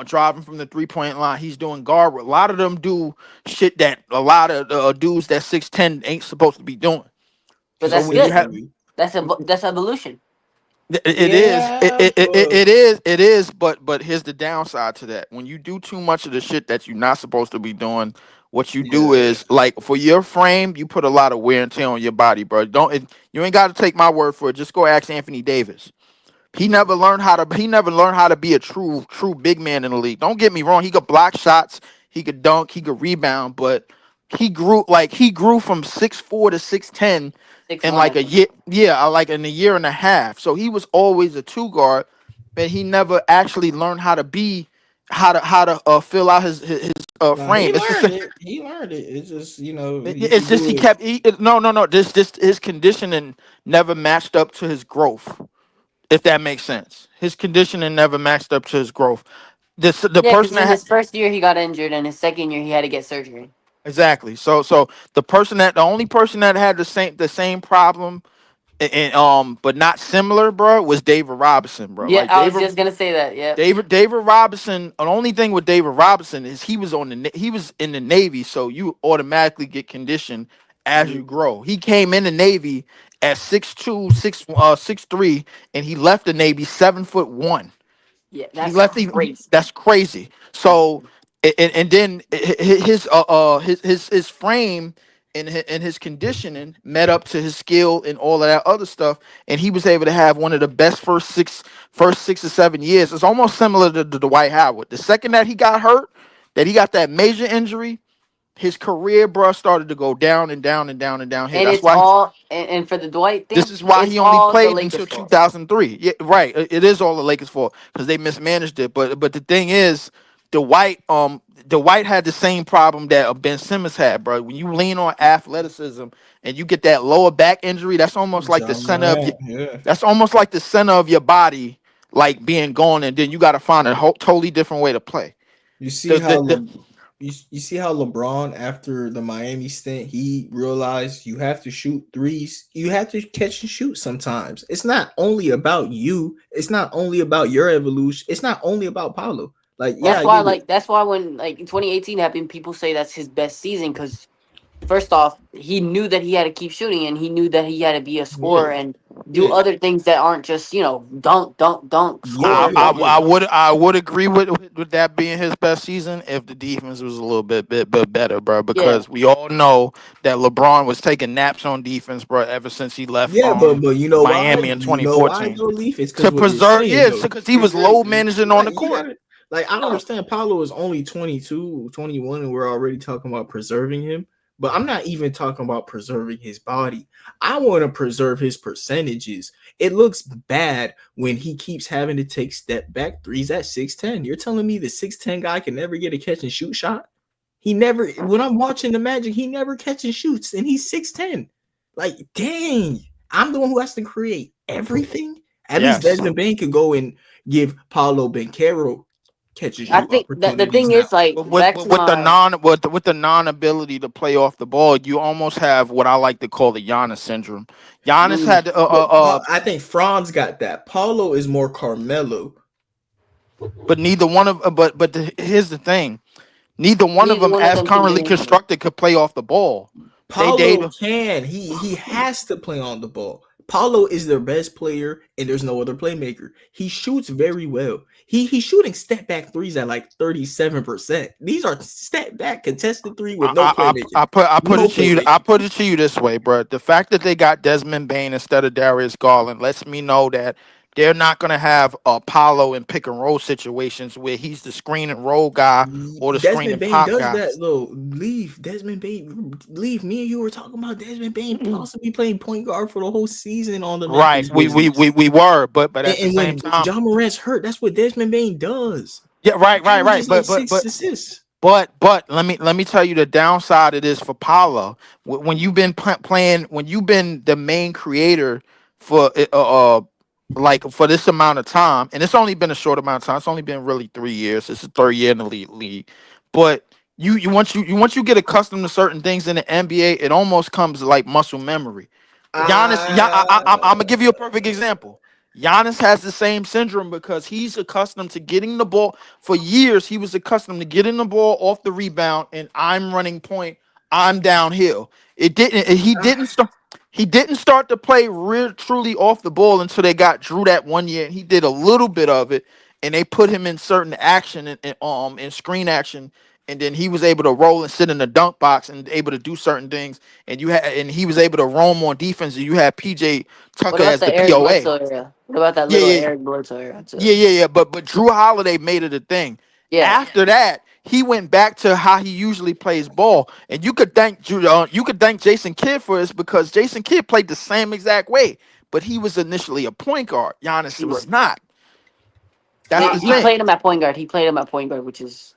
driving from the 3 point line. He's doing guard work. A lot of them do shit that a lot of dudes that 6'10" ain't supposed to be doing. But So that's when you good. have Consistently. That's evolution. it is Yeah, but it is, but here's the downside to that. When you do too much of the shit that you're not supposed to be doing, what you do yeah, is like for your frame, you put a lot of wear and tear on your body, bro. You ain't got to take my word for it. Just go ask Anthony Davis. He never learned how to be a true big man in the league. Don't get me wrong, he could block shots, he could dunk, he could rebound, but he grew from 6'4" to 6'10" Six in one, like I a think. year, yeah, like in a year and a half. So he was always a two guard, but he never actually learned how to be how to fill out his nah, he frame. It's the learned same. it. He learned it. It's just he It's could just do he it. kept no this his conditioning never matched up to his growth, if that makes sense. His conditioning never matched up to his growth. The Yeah, because person in that his first year he got injured, and his second year he had to get surgery. exactly. So the only person that had the same problem and but not similar, bro, was David Robinson, bro. Yeah, Like I was just gonna say that. Yeah, David Robinson. The only thing with David Robinson is he was in the Navy, so you automatically get conditioned as you Yeah, grow. He came in the Navy at 6'2", 6'3", and he left the Navy 7'1". yeah, He that's left even crazy. that's crazy. So and then his frame and his conditioning met up to his skill and all of that other stuff, and he was able to have one of the best first 6 or 7 years. It's almost similar to Dwight Howard. The second that he got hurt, that he got that major injury, his career, bro, started to go down and down and down and downhill. And That's it's why all and for the Dwight this thing, is why it's he only all the played Lakers' until fault. 2003. Yeah, right. It is all the Lakers' fault because they mismanaged it. But the thing is, Dwight had the same problem that Ben Simmons had, bro. When you lean on athleticism and you get that lower back injury, that's almost like the John center of your Morant, yeah. that's almost like the center of your body, like being gone, and then you got to find a whole totally different way to play. You see The, how the, the, you see how LeBron after the Miami stint, he realized you have to shoot threes. You have to catch and shoot sometimes. It's not only about you. It's not only about your evolution. It's not only about Paulo. Like, yeah, I get it. That's why when like in 2018 happened, people say that's his best season because first off, he knew that he had to keep shooting and he knew that he had to be a Yeah, scorer and do yeah, other things that aren't just, dunk, dunk, dunk, yeah, score. yeah, yeah. I would agree with that being his best season if the defense was a little bit better, bro. Yeah. Because we all know that LeBron was taking naps on defense, bro, ever since he left Yeah, but you know why? Miami in You know why 2014 though, Leaf? It's because to what you're preserve. saying Yeah, though. because he was low Exactly. managing on Like the you court. gotta like I understand Paulo is only 22, 21, and we're already talking about preserving him. But I'm not even talking about preserving his body. I want to preserve his percentages. It looks bad when he keeps having to take step back threes at 6'10. You're telling me the 6'10 guy can never get a catch and shoot shot? He never when I'm watching the Magic, he never catch and shoots, and he's 6'10. Like, dang, I'm the one who has to create everything. At least Yes. Desmond Bane could go and give Paulo Bencaro catch and I shoot think that the opportunities thing now. is like But back to my with the non ability to play off the ball, you almost have what I like to call the Giannis syndrome. Giannis Mm, had but I think Franz got that. Paulo is more Carmelo. but neither one of here's the thing: neither one of neither them, one of as them can do currently anything. constructed, could play off the ball. They Paulo can. He has to play on the ball. Paulo is their best player, and there's no other playmaker. He shoots very well. He's shooting step back threes at like 37%. These are step back contested three with no playmaking. I put No it to you I playmaking. put it to you this way, bro. The fact that they got Desmond Bane instead of Darius Garland lets me know that they're not gonna have Apollo in pick and roll situations where he's the screen and roll guy or the screen Desmond and Bane pop does guy. that though. Leave Desmond Bane. Leave me and you were talking about Desmond Bane possibly playing point guard for the whole season on the Right. Memphis Grizzlies. We were, but at the And same when time, John Morant's hurt, that's what Desmond Bane does. yeah, He right. averages like six assists. But let me tell you the downside of this for Paulo. When you've been playing, when you've been the main creator for like for this amount of time, and it's only been a short amount of time. It's only been really 3 years. It's the third year in the league. But once you get accustomed to certain things in the NBA, it almost comes like muscle memory. Giannis, yeah, I'm gonna give you a perfect example. Giannis has the same syndrome because he's accustomed to getting the ball. For years, he was accustomed to getting the ball off the rebound, and I'm running point. I'm downhill. It didn't. He didn't start to play real truly off the ball until they got Drew that one year, and he did a little bit of it, and they put him in certain action and screen action, and then he was able to roll and sit in the dunk box and able to do certain things, and he was able to roam on defense, and you had PJ What Tucker about as the the Eric POA. Bledsoe era? What about that Yeah, little yeah, Eric Bledsoe era too? yeah. But Drew Holiday made it a thing. Yeah. After that, he went back to how he usually plays ball, and you could thank Jason Kidd for this because Jason Kidd played the same exact way, but he was initially a point guard. Giannis He was. was not. That's the He thing. played him at point guard. He played him at point guard, which is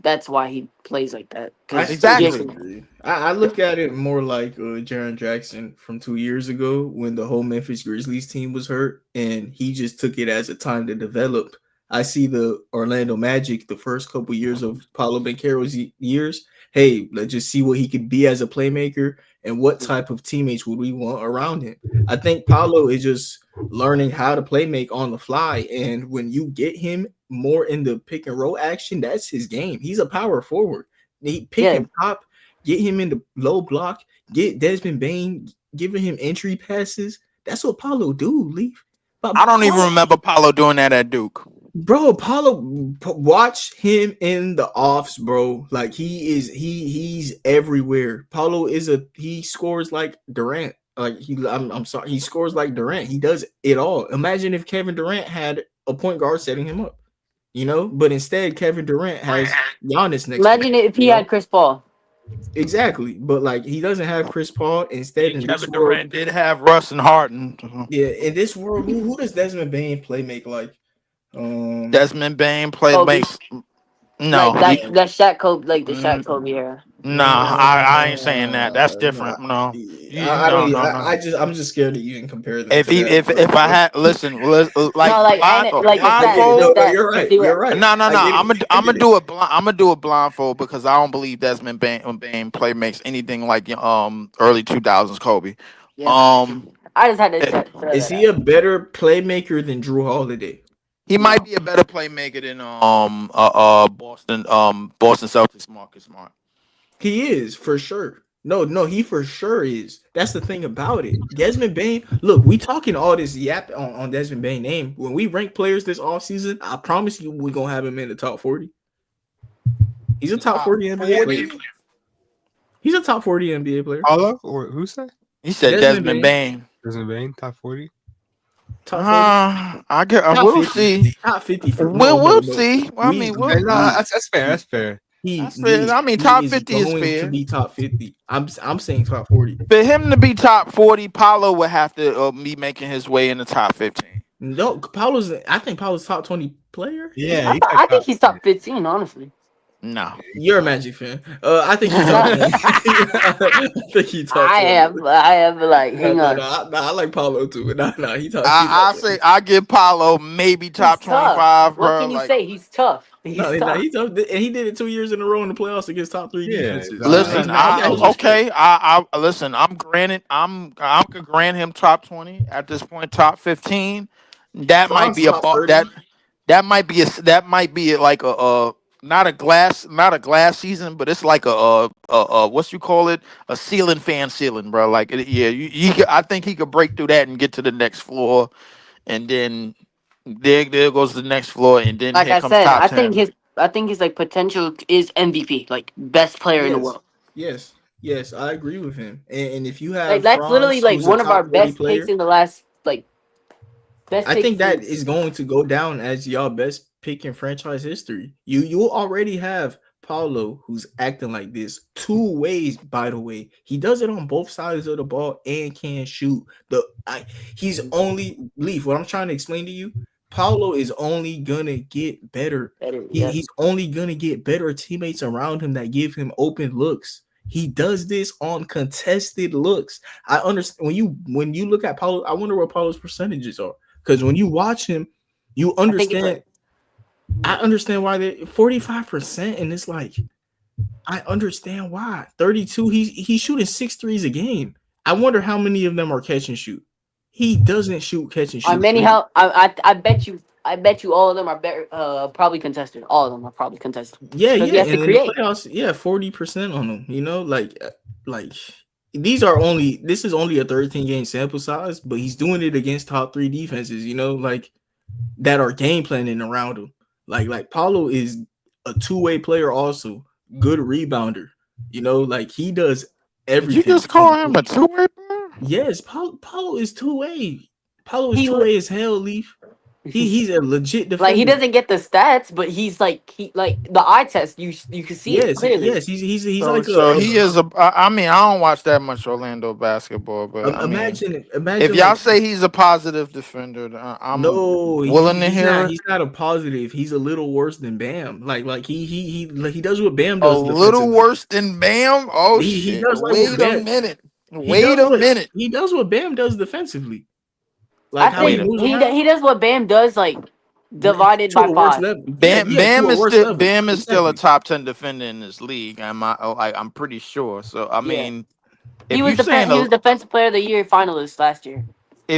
that's why he plays like that. I Because still Exactly. Jason, disagree. I look at it more like Jaron Jackson from 2 years ago when the whole Memphis Grizzlies team was hurt, and he just took it as a time to develop. I see the Orlando Magic the first couple years of Paulo Banquero's years. Hey, let's just see what he could be as a playmaker and what type of teammates would we want around him. I think Paulo is just learning how to play make on the fly, and when you get him more in the pick and roll action, that's his game. He's a power forward. He pick yeah, and pop, get him in the low block, get Desmond Bain giving him entry passes. That's what Paulo do, Leaf. But I don't even Paulo, remember Paulo doing that at Duke. bro, watch him in the offs, bro. Like he's everywhere. Paulo he scores like Durant. Like I'm sorry, he scores like Durant. He does it all. Imagine if Kevin Durant had a point guard setting him up, but instead Kevin Durant has Giannis next to him. imagine if he You had know, Chris Paul. Exactly, but like he doesn't have Chris Paul. Instead, Yeah, in this Kevin world, Durant did have Russ and Harden. yeah, in this world, who does Desmond Bane play make like? Um, Desmond Bane play Kobe, makes no. like He, that Shaq Kobe, like the Shaq mm, Kobe era. nah, I ain't saying that. That's no, different. No, I no, don't. no, no. I'm just scared to even compare them If to he that. if I had listen, like No, like and it, like the I get stats, it. the No, blindfold. no, you're stats. To right. see You're what right. No, no, I no. get it. I I'm get gonna it. do it. I'm gonna do it blindfold because I don't believe Desmond Bane play makes anything like early 2000s Kobe. yeah. Um, I just had to eh, throw Is that he out. a better playmaker than Drew Holiday? he might No, be a better playmaker than Boston Celtics Marcus Smart. He is for sure. No, no, he for sure is. That's the thing about it. Desmond Bain, look, we talking all this yap on Desmond Bain name. When we rank players this offseason, I promise you we're gonna have him in the top 40. He's a The top top 40 NBA player. 40. He's a top 40 NBA player. Paulo or who said? He said Desmond Desmond Bain, Bane. Desmond Bane, top 40. top 40. I get. Top We'll 50. see. Top 50 for no, no, We'll no. see. Well, I mean, We Okay, we'll. no, we that's fair. That's fair. he That's fair. he I mean, he top is 50 is going to fair. be top 50. I'm saying top 40. For him to be top 40, Paulo would have to be making his way in the top 15. No, Paulo's I think Paulo's top 20 player. Yeah, he's like I think top. he's top 15, honestly. No. Yeah, he's You're a top. Magic fan. I think he top 20. I think he top 20. I am like, No, hang no, on. no. I like Paulo too. No, no, he top I 20. say I give Paulo maybe He's top tough. 25, What bro. can you Like, say? He's tough. No, He's no, tough. he tough. And he did it 2 years in a row in the playoffs against top three Yeah, defenses. listen, He got his respect. I listen. I'm granted. I could grant him top 20 at this point, top 15. That might Franz be a top bar. 30. That might be like a not a glass season, but it's like what you call it, a ceiling fan ceiling, bro. Like yeah, I think he could break through that and get to the next floor, and then there goes the next floor, and then Like here I comes said, top 10. I think his like potential is MVP, like best player in the Yes, world. yes, yes. I agree with him. And if you Like have that's literally Franz, like who's a one of our top 40 best picks player, in the last like best I picks think that since. is going to go down as y'all best pick in franchise history. You already have Paulo who's acting like this two ways. By the way, he does it on both sides of the ball and can shoot. He's only Leaf. What I'm trying to explain to you, Paulo is only gonna get better. Better, yeah. He's only gonna get better teammates around him that give him open looks. He does this on contested looks. I understand when you look at Paulo. I wonder what Paulo's percentages are. Because when you watch him, you I think it's understand. like I understand why they 45%, and it's like I understand why 32. He's shooting six threes a game. I wonder how many of them are catch and shoot. He doesn't shoot catch and on shoot many three. how I bet you all of them are better probably contested. All of them are probably contested Yeah, because he yeah, has to and in the create. playoffs, yeah, 40% on them. Like these are only this is only a 13 game sample size, but he's doing it against top three defenses. Like that are game planning around him. Like Paulo is a two-way player also, good rebounder. Like he does Did you everything just on call the him court. a two-way player? Yes, Paulo is two-way. Paulo is He two-way as hell, Leaf. He's a legit like he defender. doesn't get the stats, but he's like he like the eye test. You can see it Yes, clearly. yes, he's So like so he is a. I mean, I don't watch that much Orlando basketball, but I mean, if imagine y'all like say he's a positive defender, I'm no, willing to hear it. he's not a positive. He's a little worse than Bam. Like he does what Bam A does little defensively. worse than Bam. Oh He shit! does like what Wait a Bam minute. he Wait does a what minute. he does what Bam does defensively. Like I how he Wait a think moves around he does what Bam does like divided to by a worse five. level. Yeah, Bam. yeah, to a worse level. Bam is still a Exactly. top 10 defender in this league. I'm pretty sure. So I Yeah, mean, if you saying he a was defensive player of the year finalist last year.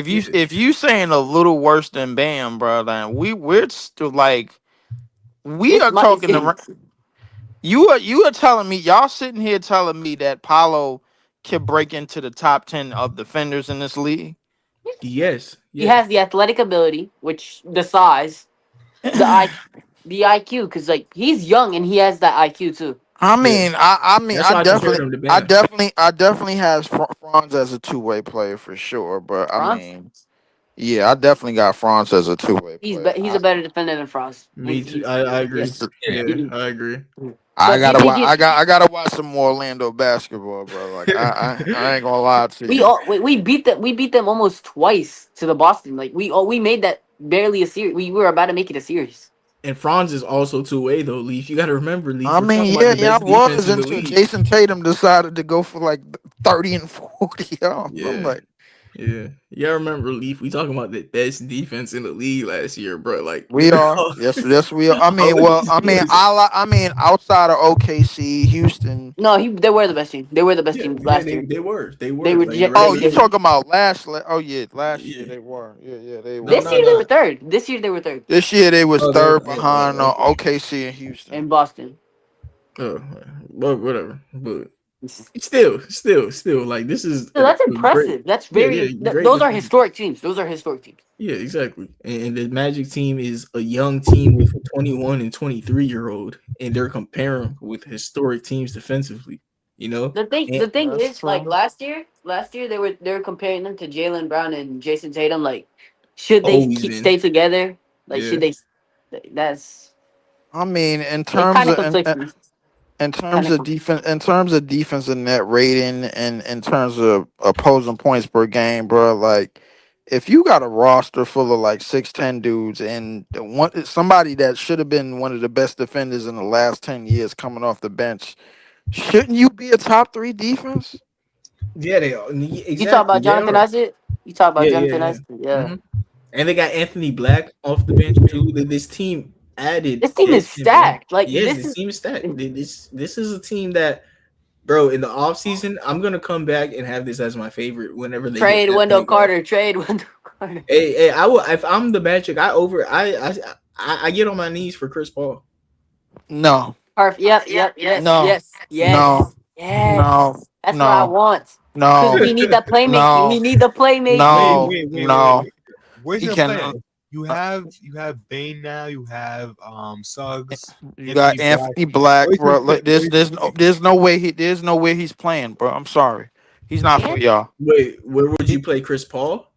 Yeah. if you saying a little worse than Bam, bro, then we're still like we It's are my talking. it's, You are telling me y'all sitting here telling me that Paulo can break into the top 10 of defenders in this league? Yes. he Yes. has the athletic ability, which the size, the the IQ, because like he's young and he has that IQ too. Yeah. I mean, That's why I compared him to Bam. I definitely has Franz as a two-way player for sure. But I Franz, mean, Yeah, I definitely got Franz as a two-way player. He's a better defender than Frost. Me too. I agree. He's Yeah, I agree. I But do you gotta think watch. it? I gotta watch some more Orlando basketball, bro. Like I ain't gonna lie to you. We beat them almost twice to the Boston. Like we made that barely a series. We were about to make it a series. And Franz is also two way though, Leaf. You got to remember, Leaf. I We're talking mean, about the yeah, I best defense was in the until league. Jason Tatum decided to go for like 30 and 40. I'm Yeah, like, yeah. You gotta remember, Leaf. We talking about the best defense in the league last year, bro. Like we are. Yes, yes, we are. I all mean, of well, these boys. I mean, outside of OKC, Houston. No, they were the best team. They were the best Yeah, team yeah. last They year. they were they They were were like in the Oh, regular you they season. talking about last? Oh yeah, last year Yeah. they were. Yeah, yeah, they No, were. this no, year they were no. third. This year they were third This year they was Oh, they're third behind okay. OKC and Houston. in Boston. Oh, well, whatever. But So still, like this is that's a great. impressive. That's Yeah, yeah, very. great Those are defense. historic teams. Those are historic teams. Yeah, exactly. And the Magic team is a young team with a 21 and 23-year-old, and they're comparing with historic teams defensively. You know, and The thing That's is, like true. last year they were comparing them to Jalen Brown and Jason Tatum. Like, should they always keep been. stay together? Like, Yeah, should they? That's I mean, it. Kind of conflicts me. in Kind terms of of conflicts. defense and net rating, and in terms of opposing points per game, bro, like if you got a roster full of like 6'10" dudes and somebody that should have been one of the best defenders in the last 10 years coming off the bench, shouldn't you be a top three defense? yeah, they are. Yeah, You talk exactly. about They Jonathan are. Isaac. You talk about Yeah, yeah, Jonathan yeah. Isaac. Yeah, hmm And they got Anthony Black off the bench too. This team added this team is Desmond Bane. stacked. Like Yes, this this is. team is stacked. This is a team that, bro, in the offseason, I'm gonna come back and have this as my favorite whenever they get Trade that Wendell point guard. Carter. Trade Wendell Carter. Hey, I will if I'm the Magic, I get on my knees for Chris Paul. No, Perfect. Yep. Yep. Yes. no, Yes. no, Yes. no, Yes. That's what I no, want. Because no, we need that playmaking. We no, need the Wait, playmaking. no, wait, wait, wait, no. wait. Where's He your cannot. plan? You have Bane now. You have Suggs, You got Anthony Black. Anthony Black, Where's your bro. plan? Look, Where's your plan? there's no way he's playing, bro. I'm sorry, he's not for And y'all. Wait, where would Yeah, you play Chris Paul?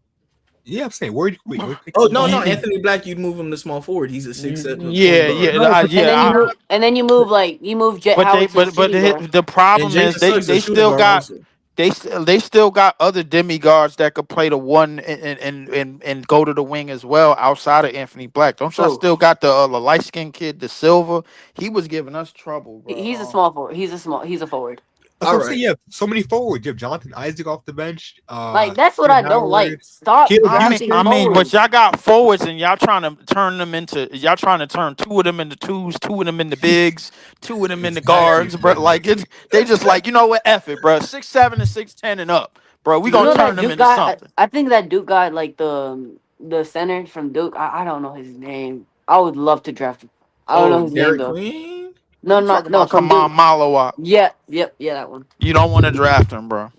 yeah, I'm saying where pick Oh him no, up? no, You- Anthony Black, you'd move him to small forward. He's a 6'7" point yeah, guard. yeah, No, but and yeah. then you move like you move Jet But Howard to the shooting guard. the And problem is Jalen Suggs is a they shooting still guard got also. they still got other demigods that could play the one and go to the wing as well outside of Anthony Black. Don't y'all Oh, still got the light skinned kid, the Silver? He was giving us trouble, he's a bro. small forward. He's a forward. that's All what I'm right. saying. You have so many forwards. You have Jonathan Isaac off the bench. Like that's what Ted I don't like. Howard, Stop Caleb drafting Houston. But forwards. y'all got forwards and y'all trying to turn two of them into twos, two of them into bigs, two of them into Exactly, guards, bro. bro. Like they just like, you know what, F it, bro. 6'7" and 6'10" and up, bro. We See, You gonna know turn that them Duke into guy. something. I think that Duke guy, like the center from Duke. I don't know his name. I would love to draft him. I don't oh, know his name Derek though. Queen. No, You not talking no about from Kamal Duke. Malawak? Yeah, yep, yeah, that one. You don't want to draft him, bro.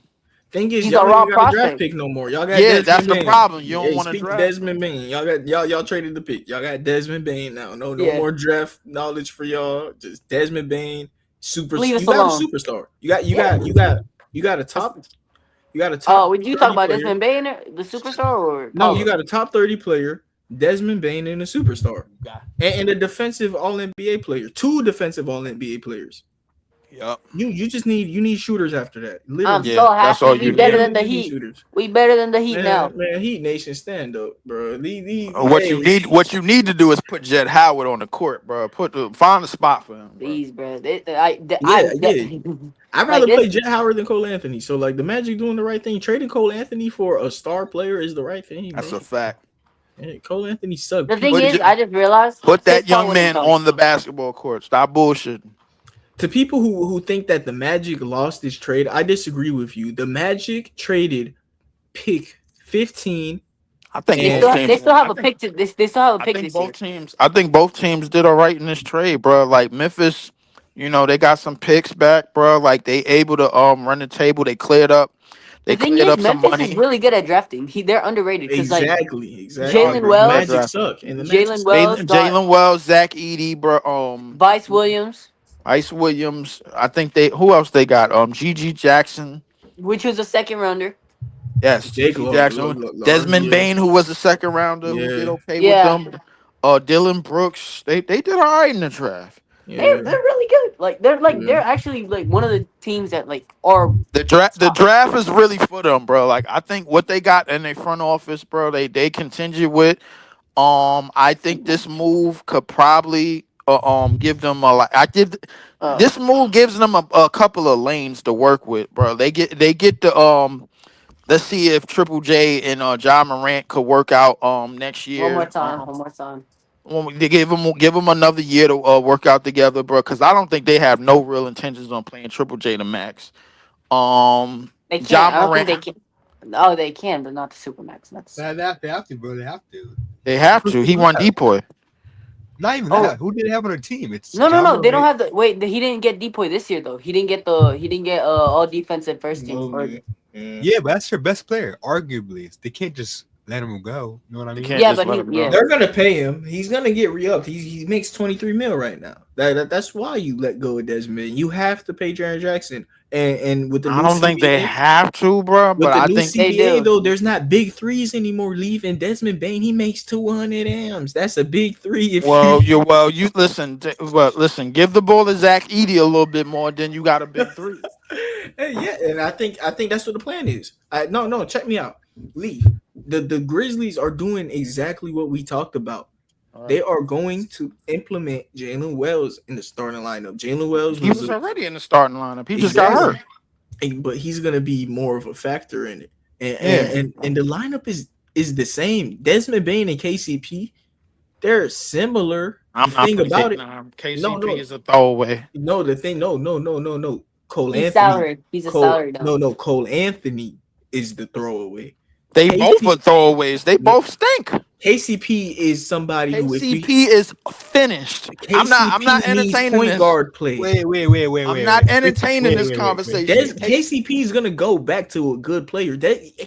Thing is, He's y'all a don't raw even got a draft prospect. pick no more. Y'all got Yeah, that's Desmond the Bane. problem. You don't Hey, want to speak to draft him. Desmond Bane. Y'all traded the pick. Y'all got Desmond Bane now. No Yeah, more draft knowledge for y'all. Just Desmond Bane. Super. leave us You got a alone. superstar. Yeah. You got a That's, top. You got a top would you talk 30 about player. Desmond Bane, the superstar, or No, you Paolo? got a top 30 player, Desmond Bane, and a superstar, Got- and a defensive All NBA player. Two defensive All NBA players. Yep. You just need shooters after that. I'm Literally, Yeah, so that's happy. all We you better need. than literally the you need Heat. shooters. We better than the Heat Man, now. man, Heat Nation, stand up, bro. What you Hey, need, what you need to do is put Jet Howard on the court, bro. Find a spot for him, bro. Please, bro. yeah, yeah. I'd Like rather this. play Jet Howard than Cole Anthony. So like the Magic doing the right thing. Trading Cole Anthony for a star player is the right thing, That's bro. a fact. And Cole Anthony sucked The thing peak. Put is, Jet- I just realized put Chris that Paul young wouldn't man come. on the basketball court. Stop bullshitting. To people who think that the Magic lost this trade, I disagree with you. The Magic traded pick 15 I think They and both still teams. they still have a pick to this. They still have a I pick think this year. both teams. I think both teams did all right in this trade, bro. Like Memphis, they got some picks back, bro. Like they able to run the table. They cleared up. The They thing cleared is, up some Memphis is money. really good at drafting. They're underrated because like They are Jalen good The at Wells, Magic drafting. suck, and the Magic Jalen suck. Wells got Jalen Wells, Zach Edey, bro. Vice Williams, Ice Williams. I think they. Who else they got? Gigi Jackson. which was a second rounder. Yes, Jake T.J. Jackson, Desmond Yeah, Bane, who was a second rounder, who did yeah, okay with Yeah, them. Dylan Brooks, they did all right in the draft. they're yeah. really good. They're Yeah. actually like one of the teams that like are The top. draft is really for them, bro. Like I think what they got in their front office, bro, they contingent with. I think this move could probably give them a like. I give Uh, this move gives them a couple of lanes to work with, bro. They get the Let's see if Triple J and John Morant could work out next one more year. time, one more time. They give them another year to work out together, bro. Because I don't think they have no real intentions on playing Triple J to max. They can't. John I don't think Morant, they can. Oh, they can, but not the Supermax. That's They have to, bro. They have to. they have Who else to. do He they won have? depoy. Not even oh that. Who did they have on their team? It's no no John no. They don't Morant. have the wait. He didn't get Depoy this year though. He didn't get all defensive first team or Mobley. Yeah. Yeah, but that's their best player, arguably. They can't just let him go. You know what I They mean? can't yeah, just but let he him yeah. go. They're gonna pay him. He's gonna get re-upped. He makes 23 mil right now. That's why you let go of Desmond. You have to pay Jaren Jackson. And with the I new don't think they CBA, have to, bro. with But the I new think They CBA do. though, there's not big threes anymore. Leaving Desmond Bain, he makes 200 M's. That's a big three. If you, you listen. Listen. Give the ball to Zach Edey a little bit more, then you got a big three. Hey, yeah, and I think that's what the plan is. No, check me out. Lee, the Grizzlies are doing exactly what we talked about. All They right. are going to implement Jalen Wells in the starting lineup. Jalen Wells He was was already in the starting lineup. He just got exactly, hurt. but he's gonna be more of a factor in it. And and, Yeah. and, and the lineup is the same. Desmond Bain and KCP, they're similar. The I'm not thing putting. about it, Nah, no, KCP no, is a throwaway. no, the thing, no. Cole He's Anthony, salary. He's a Cole, salary now. no, Cole Anthony is the throwaway. They both are KP, throwaways. They no, both stink. KCP is somebody who, if we KCP is finished. I'm not KCP needs entertaining point this. guard play. I'm not entertaining this Wait. conversation. KCP is gonna go back to a good player.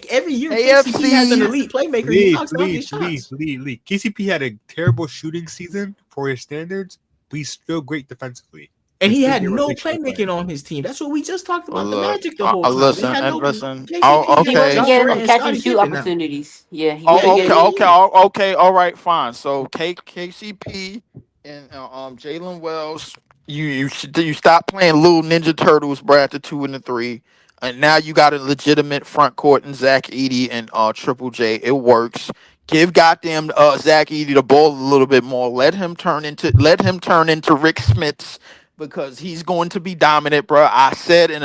Every year KCP has an KFC. elite playmaker. He Leave, knocks down leave, his leave, shots, leave, leave. KCP had a terrible shooting season for his standards, but he's still great defensively. and Can he still had be a no rotational player. playmaking on his team. That's what we just talked Well, about the look, Magic the whole time. They listen had and no listen. Oh, KCP He got wasn't okay. Ja Morant getting and catch and Scottie shoot Pippen now. opportunities. Yeah, he Yeah, wasn't Oh, yeah, okay, getting. okay, yeah, okay. All right, fine. So KCP and Jalen Wells, you stop playing little Ninja Turtles, bro, at the 2 and the 3, and now you got a legitimate front court in Zach Edey and Triple J. It works. Give goddamn Zach Edey the ball a little bit more. Let him turn into Rick Smits because he's going to be dominant, bro. I said in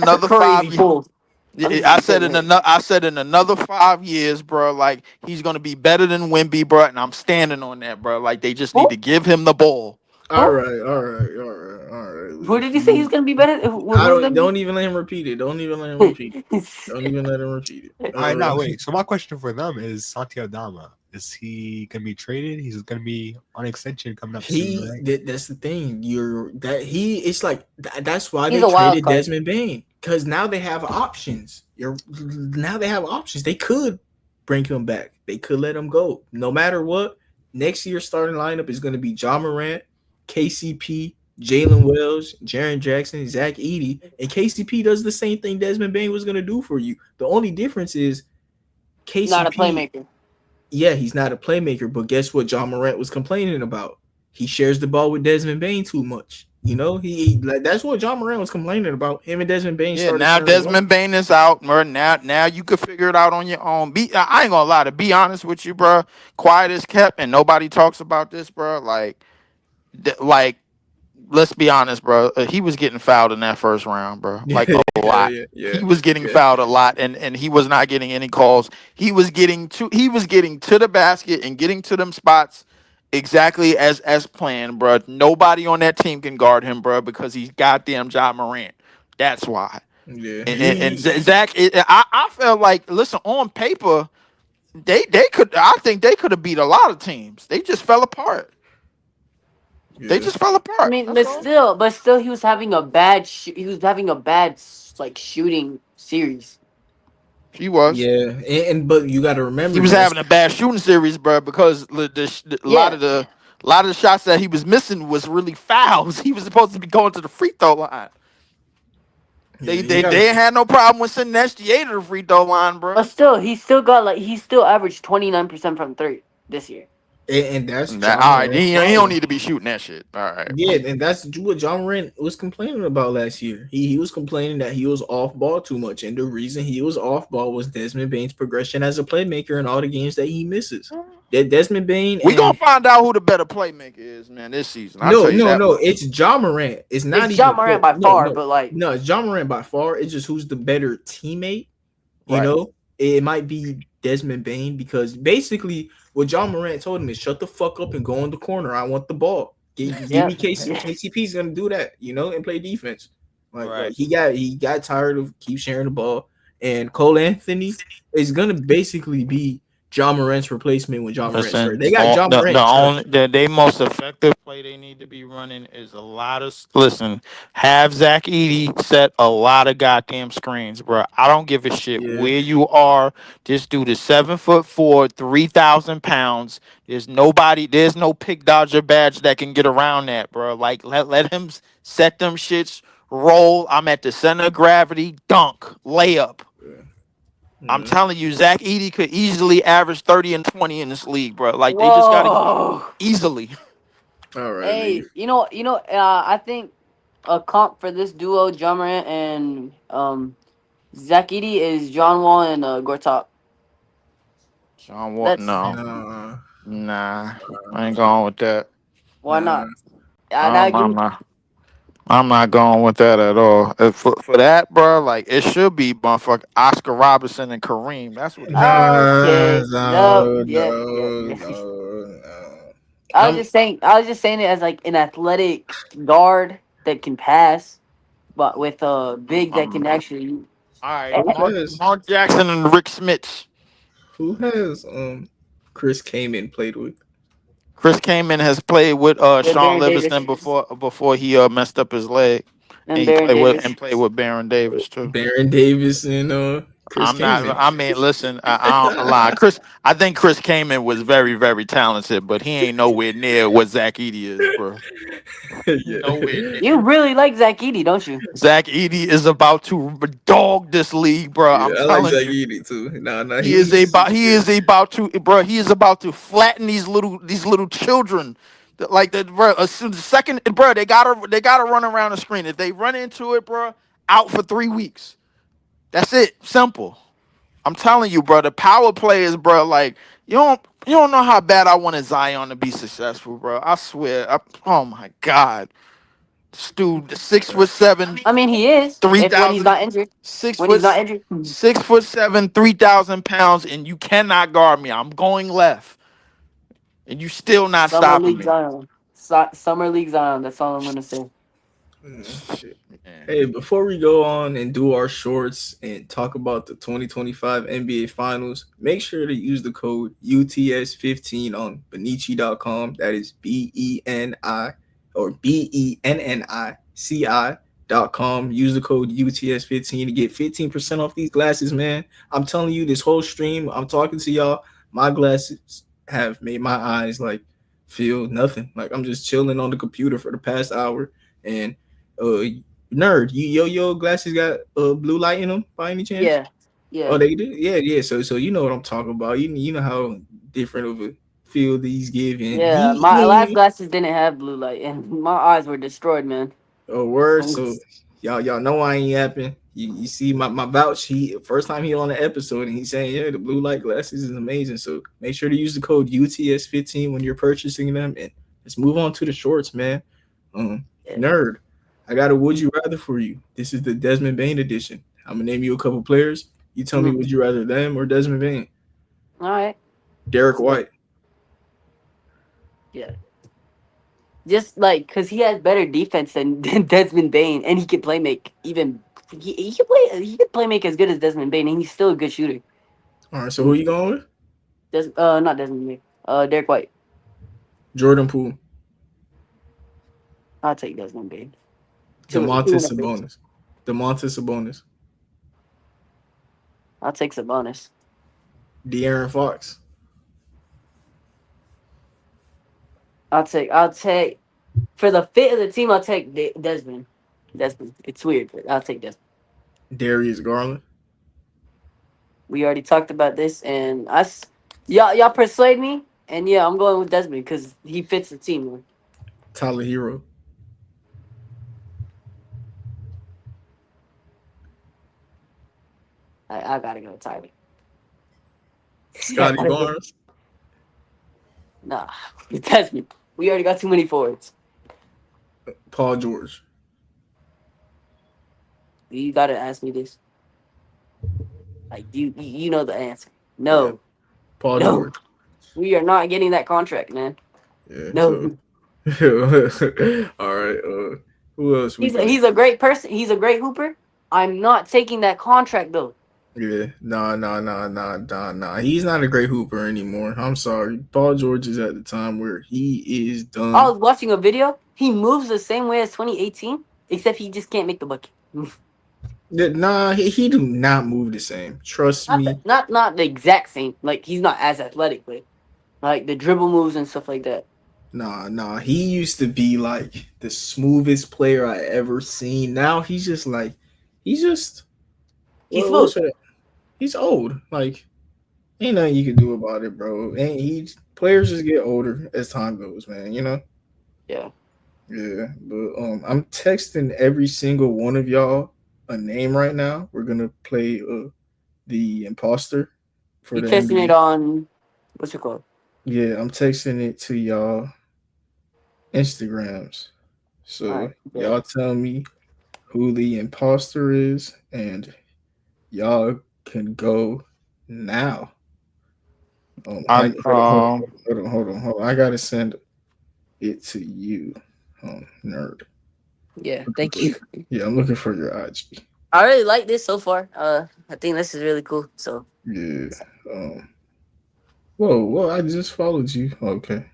That's a another crazy 5 years. pull. I'm just I gonna say said that. in another 5 years, bro. Like he's gonna be better than Wimby, bro, and I'm standing on that, bro. Like they just need to Who? give him the ball. All Who? right, all right, Who Leaf. did you say he's gonna be better? I Who's gonna don't even let him repeat it. Don't even let him be? repeat it. Don't even let him repeat it. All right, now wait. So my question for them is Santi Aldama. Is he gonna be traded? He's gonna be on extension coming up soon, right? That's the thing. It's like that's why He's they a wild traded card. Desmond Bain, because now they have options. Now they have options. They could bring him back. They could let him go. No matter what, next year's starting lineup is going to be John Morant, KCP, Jalen Wells, Jaren Jackson, Zach Edey, and KCP does the same thing Desmond Bain was going to do for you. The only difference is Not a KCP, playmaker. yeah, he's not a playmaker, but guess what John Morant was complaining about? He shares the ball with Desmond Bain too much. Like that's what John Morant was complaining about. Him and Desmond Bain Yeah, started now sharing the ball. Desmond Bain is out, bro. Now you could figure it out on your own. I ain't gonna lie. To be honest with you, bro, quiet is kept, and nobody talks about this, bro. Like let's be honest, bro. He was getting fouled in that first round, bro. Like Yeah, a lot. yeah, He was getting yeah. fouled a lot, and he was not getting any calls. He was getting to the basket and getting to them spots exactly as planned, bro. Nobody on that team can guard him, bro, because he's goddamn John Morant. That's why. Yeah, And Zach, I felt like, listen, on paper, they could. I think they could have beat a lot of teams. They just fell apart. They yeah, just fell I apart. mean, That's all. but still, he was having a bad. He was having a bad like shooting series. He was. yeah. But you got to He remember was that's having a bad shooting series, bro, because a lot Yeah, of the shots that he was missing was really fouls. He was supposed to be going to the free throw line. Yeah, he got. They ain't had no problem with sending SGA to the free throw line, bro. But still, he still got like he still averaged 29% from three this year. And that's Nah, John all right, Morant's he don't problem. need to be shooting that shit. All right. Yeah, and that's what John Morant was complaining about last year. He was complaining that he was off ball too much, and the reason he was off ball was Desmond Bane's progression as a playmaker in all the games that he misses. That Desmond Bane We gonna and find out who the better playmaker is, man, this season. I'll no, tell you no, that no, much. it's John Morant. It's not It's even John Morant by no, far, no, but like, no. It's John Morant by far. It's just who's the better teammate. You Right. know, it might be Desmond Bane because basically what John Morant told him is shut the fuck up and go in the corner. I want the ball. Give yeah, me KC, yeah. KCP's gonna do that, and play defense. Like Right. he got tired of keep sharing the ball, and Cole Anthony is gonna basically be John Morant's replacement when John Morant's Listen, hurt. They got all, John the Morant hurt. only the they most effective play they need to be running is a lot of listen. Have Zach Eady set a lot of goddamn screens, bro. I don't give a shit Yeah, where you are. This dude is 7'4", 3,000 pounds. There's nobody. There's no pick dodger badge that can get around that, bro. Like let him set them shits. Roll. I'm at the center of gravity. Dunk. Layup. yeah. I'm Yeah. telling you, Zach Eady could easily average 30 and 20 in this league, bro. Like they just gotta Whoa. easily. All right, Hey, leave. I think a comp for this duo, John Morant and Zach Edey is John Wall and Gortat. John Wall, That's no, Nah, nah, I ain't going with that. why nah. not. Now I'm, give I'm me not. I'm not going with that at all. For that, bro, like it should be motherfucker Oscar Robertson and Kareem. That's what it should be. Nah, okay. No, no, yeah, yeah, no, yeah. no, no. I I'm was just saying. I was just saying it as like an athletic guard that can pass, but with a big that can Um, actually. all right, who And has Mark Jackson and Rick Smits. Chris Kaman played with? Chris Kaman has played with Sean Baron Davis Livingston before he messed up his leg, and and he Baron Davis. played with Baron Davis too. Baron Davis and Chris I'm not. Kaman. I mean, listen. I don't lie. Chris. I think Chris Kaman was very, very talented, but he ain't nowhere near what Zach Eady is, bro. Nowhere Yeah. You near. really like Zach Edey, don't you? Zach Eady is about to dog this league, bro. Yeah, I'm I like telling Zach you. Edey too. Nah, He is about to, bro. He is about to flatten these little children. Like the bro, the second, bro, they gotta run around the screen. If they run into it, bro, out for 3 weeks. That's it. Simple. I'm telling you, bro. The power players, bro. Like you don't know how bad I wanted Zion to be successful, bro. I swear. Oh my god, this dude, 6'7", I mean, he is if when he's 3,000, not injured. six When he's foot, not injured, 6'7", 3,000 pounds, and you cannot guard me. I'm going left, and you still not summer stopping league me. Zion, summer league Zion. That's all I'm gonna say. Shit. Man. Hey, before we go on and do our shorts and talk about the 2025 NBA Finals, make sure to use the code UTS15 on Benici.com. That is BENI or BENNICI.com. Use the code UTS15 to get 15% off these glasses, man. I'm telling you, this whole stream, I'm talking to y'all. My glasses have made my eyes like feel nothing. Like I'm just chilling on the computer for the past hour. And uh nerd, your glasses got blue light in them by any chance? Yeah, Oh, yeah, they do. Yeah, yeah. So you know what I'm talking about. You know how different of a feel these give, and yeah. My last glasses didn't have blue light, and my eyes were destroyed, man. a word. So y'all know I ain't yapping. You see my vouch. He first time he on the episode, and he's saying yeah, the blue light glasses is amazing. So make sure to use the code UTS15 when you're purchasing them, and let's move on to the shorts, man. Um, Yeah. nerd, I got a would you rather for you. This is the Desmond Bain edition. I'm gonna name you a couple players. You tell me Mhm. would you rather them or Desmond Bain? All right. Derek Let's go. White, Yeah. Just like because he has better defense than Desmond Bain, and he can play make even. He can play make as good as Desmond Bain, and he's still a good shooter. all right. So who you going with? Not Desmond Bain. Derek White. Jordan Poole, I'll take Desmond Bain. Two Demontis numbers. Sabonis, Demontis Sabonis, I'll take Sabonis. De'Aaron Fox, I'll take for the fit of the team. I'll take Desmond. Desmond. It's weird, but I'll take Desmond. Darius Garland, We already talked about this, and y'all persuade me, and yeah, I'm going with Desmond because he fits the team. Man. Tyler Hero, I gotta go with Tyler. Yeah, I Scotty gotta go. Barnes, Nah, Desmond. We already got too many forwards. Paul George. You gotta ask me this. Like you know the answer. Yeah, No, Paul no, George. we are not getting that contract, man. Yeah. So, No, all right. Who else we got? he's a great person. He's a great hooper. I'm not taking that contract though. Yeah. Nah. He's not a great hooper anymore. I'm sorry. Paul George is at the time where he is I done. was watching a video. He moves the same way as 2018, except he just can't make the bucket. Nah, he do not move the same. Trust me. Not the exact same. Like he's not as athletic, but like the dribble moves and stuff like that. Nah. He used to be like the smoothest player I ever seen. Now he's just like, he's just He's what's smooth. that? He's old. Like, ain't nothing you can do about it, bro. And he players just get older as time goes, man. You know. Yeah. Yeah, but I'm texting every single one of y'all a name right now. We're gonna play the imposter for You the testing it NBA. on what's it called? Yeah, I'm texting it to y'all Instagrams. All So right. Yeah. y'all tell me who the imposter is, and y'all can go now. I Hold on. I gotta send it to you, nerd. Yeah. Thank you. Yeah, I'm looking for your IG. I really like this so far. I think this is really cool. So Yeah. Um. Whoa. I just followed you. Okay.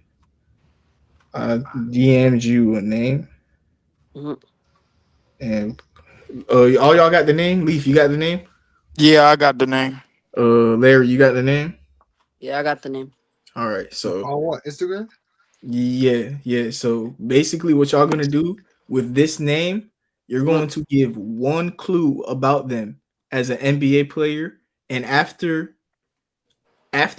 I DM'd you a name, mhm. and all y'all got the name. Leaf, you got the name. yeah, I got the name. Larry, you got the name. Yeah, I got the name. All right. So On what Instagram? yeah. So basically, what y'all gonna do with this name? You're Mhm. going to give one clue about them as an NBA player, and after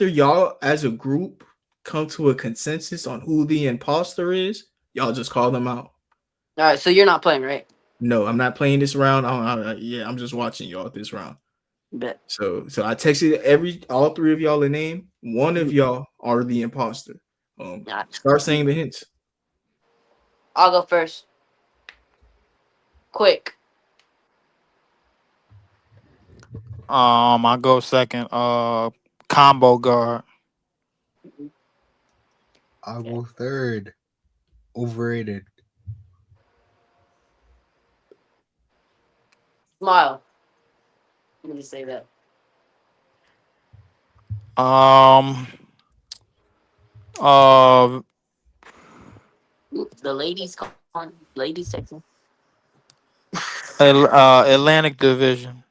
y'all as a group come to a consensus on who the imposter is, y'all just call them out. All right. So you're not playing, right? No, I'm not playing this round. Yeah, I'm just watching y'all this round. Bet. So I texted all three of y'all a name. One of Mhm. y'all are the imposter. All right. Start saying the hints. I'll go first. Quick. I go second. Combo guard. I'll Yeah. go third. Overrated. Smile. Let me just say that. Um, uh, The ladies calling. Ladies texting. Atlantic Division.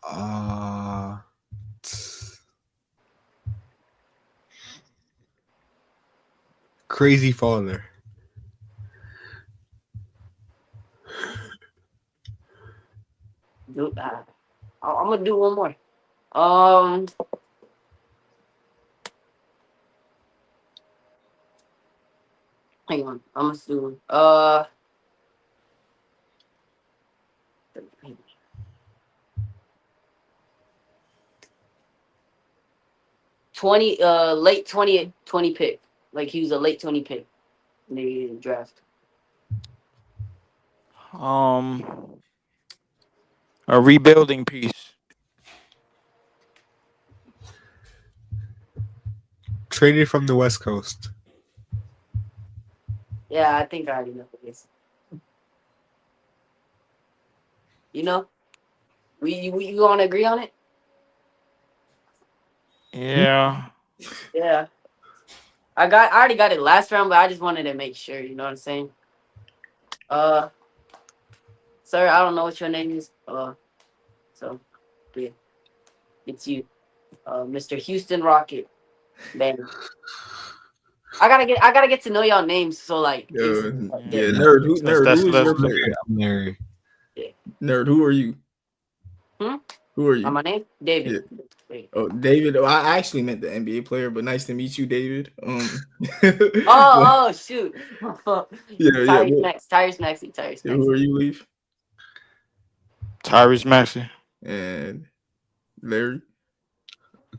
Uh Crazy father. I'm gonna do one more. Um. Hang on. I'm gonna do. 20. Late 2020 pick. Like he was a late 20 pick in the draft. Um, a rebuilding piece. Traded from the West Coast. Yeah, I think I already know this. You know, we you want to agree on it? Yeah. Yeah. I already got it last round, but I just wanted to make sure. You know what I'm saying? Uh, sir, I don't know what your name is. So yeah, it's you, Mr. Houston Rocket. Bang. I gotta get to know y'all names. So like, it's yeah, Yeah, Yeah. nerd. Who is That's your player? I'm Larry. yeah. Nerd. Who are you? Hmm? Who are you? My name Yeah. David. Wait. Oh, David. Oh, I actually meant the NBA player, but nice to meet you, David. Oh shoot. Yeah, yeah. Tyrese Max. Tyrese Maxey. Tyrese Who are Maxey. you, Leaf? Tyrese Maxey. And Larry.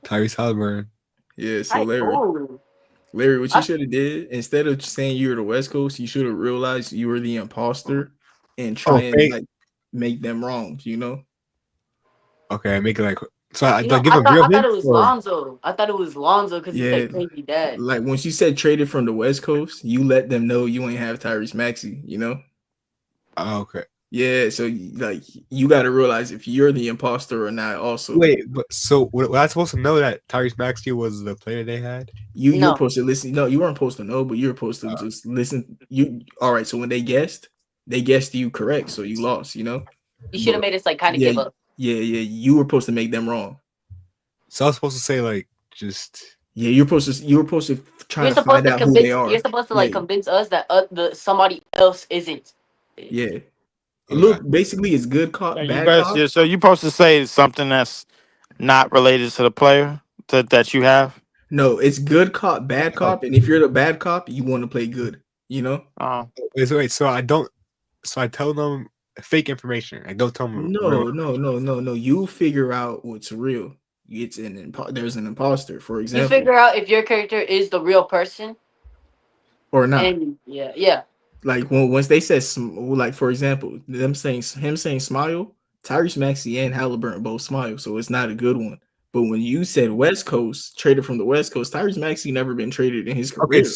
Tyrese Halliburton. Yeah, so I Larry. oh. Larry, what you I, should have did instead of saying you were the West Coast, you should have realized you were the imposter and try Oh, and fake. like make them wrong. You know? Okay, make it like so. I you do I know, give I a thought real I thought hint it was or Lonzo. I thought it was Lonzo because he Yeah. said crazy dad. Like when she said traded from the West Coast, you let them know you ain't have Tyrese Maxey. You know? okay. Yeah. So like you got to realize if you're the imposter or not. Also, Wait, but so was I supposed to know that Tyrese Maxey was the player they had? you're No, supposed to listen. No, you weren't supposed to know, but you're supposed to Uh, just listen. You all right? So when they guessed you correct, so you lost. You know? you should have But made us like kind of yeah, give up. yeah. You were supposed to make them wrong. so I was supposed to say like just Yeah, you're supposed to try You're to find supposed to out who they convince. You're are. supposed to like Yeah, convince us that the somebody else isn't. yeah. okay. Look, basically, it's good Yeah, cop, you bad best. cop. Yeah, so you're supposed to say something that's not related to the player that you have. No, it's good cop, bad Oh, cop. And if you're the bad cop, you want to play good. You know? wait, so I don't. So I tell them fake information. I don't tell them real. No. You figure out what's real. There's an imposter, for You example, figure out if your character is the real person, or not. and yeah. Like when once they said like for example, him saying smile, Tyrese Maxey and Halliburton both smile, so it's not a good one. But when you said West Coast traded from the West Coast, Tyrese Maxey never been traded in his Okay, career.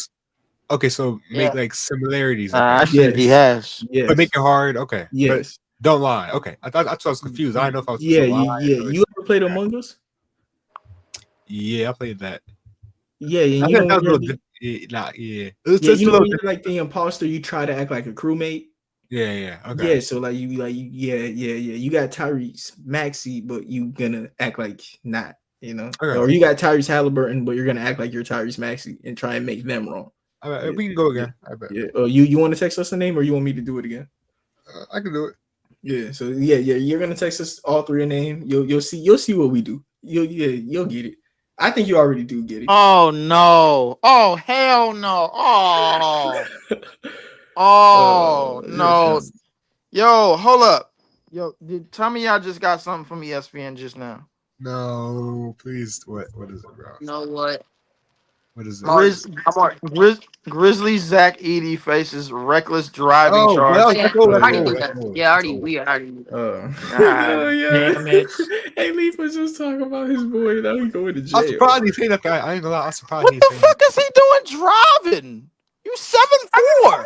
okay. So make Yeah. like similarities. Okay, Actually, he Yes, has. but make yes, it hard. Okay, but yes. don't lie. Okay, I was confused. I didn't know if I was supposed to Yeah, lie. yeah. Or, You ever played yeah, Among Us? yeah, I played that. Yeah, I and you think know that when was a you're little the yeah. It's yeah, just you a know little when you're different. like the imposter, you try to act like a crewmate. Yeah. Okay. Yeah, so yeah. You got Tyrese Maxey, but you gonna act like not, you know, Okay. or you got Tyrese Halliburton, but you're gonna act like you're Tyrese Maxey and try and make them wrong. All right, Yeah, we can go yeah, again. I bet. yeah. You want to text us a name, or you want me to do it again? I can do it. Yeah. So yeah. You're gonna text us all three a name. You'll see what we do. You'll get it. I think you already do get it. Oh no! Oh hell no! Oh You're no! fun. Yo, hold up! Yo, tell me y'all just got something from ESPN just now. No, please. What is it, bro? You know what? What is it? Martin. Grizz, I'm Martin. Grizzly Zach Edey faces reckless driving Oh, charge. well, Oh, yeah, that's old. I Oh That's already yeah. knew old. That's that. old. Yeah, That's old. we already knew that. God Yeah. damn it! Hey, Leaf was just talking about his boy. Now he going to I'm jail. surprised he saying that guy. I ain't gonna lie. I'm surprised What he the saying that. fuck is he doing driving? You 7'4".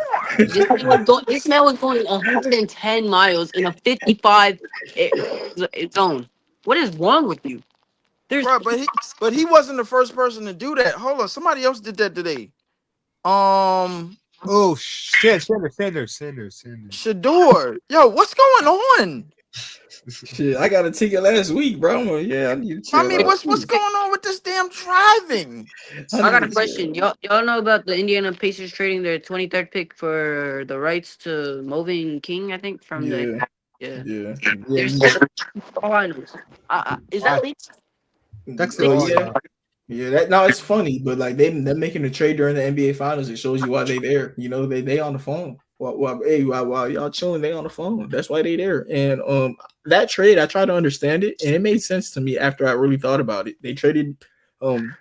This man was going 110 miles in a 55 zone. What is wrong with you? There's Bro, but he wasn't the first person to do that. Hold on, somebody else did that today. Um, Oh shit! Sanders. Shador. Yo, what's going on? Shit, I got a ticket last week, bro. Yeah, I need to I chill mean, out what's too. going on with this damn driving? I I need got a to chill. question. Y'all know about the Indiana Pacers trading their 23rd pick for the rights to Moving King, I think, from the Yeah, yeah. yeah, There's all I know. Is I that leaked? text it Oh all, yeah, y'all. yeah. That no, it's funny, but like they're making a trade during the NBA Finals. It shows you why they there. You know, they on the phone. While y'all chilling, they on the phone. That's why they there. And that trade, I try to understand it, and it made sense to me after I really thought about it. They traded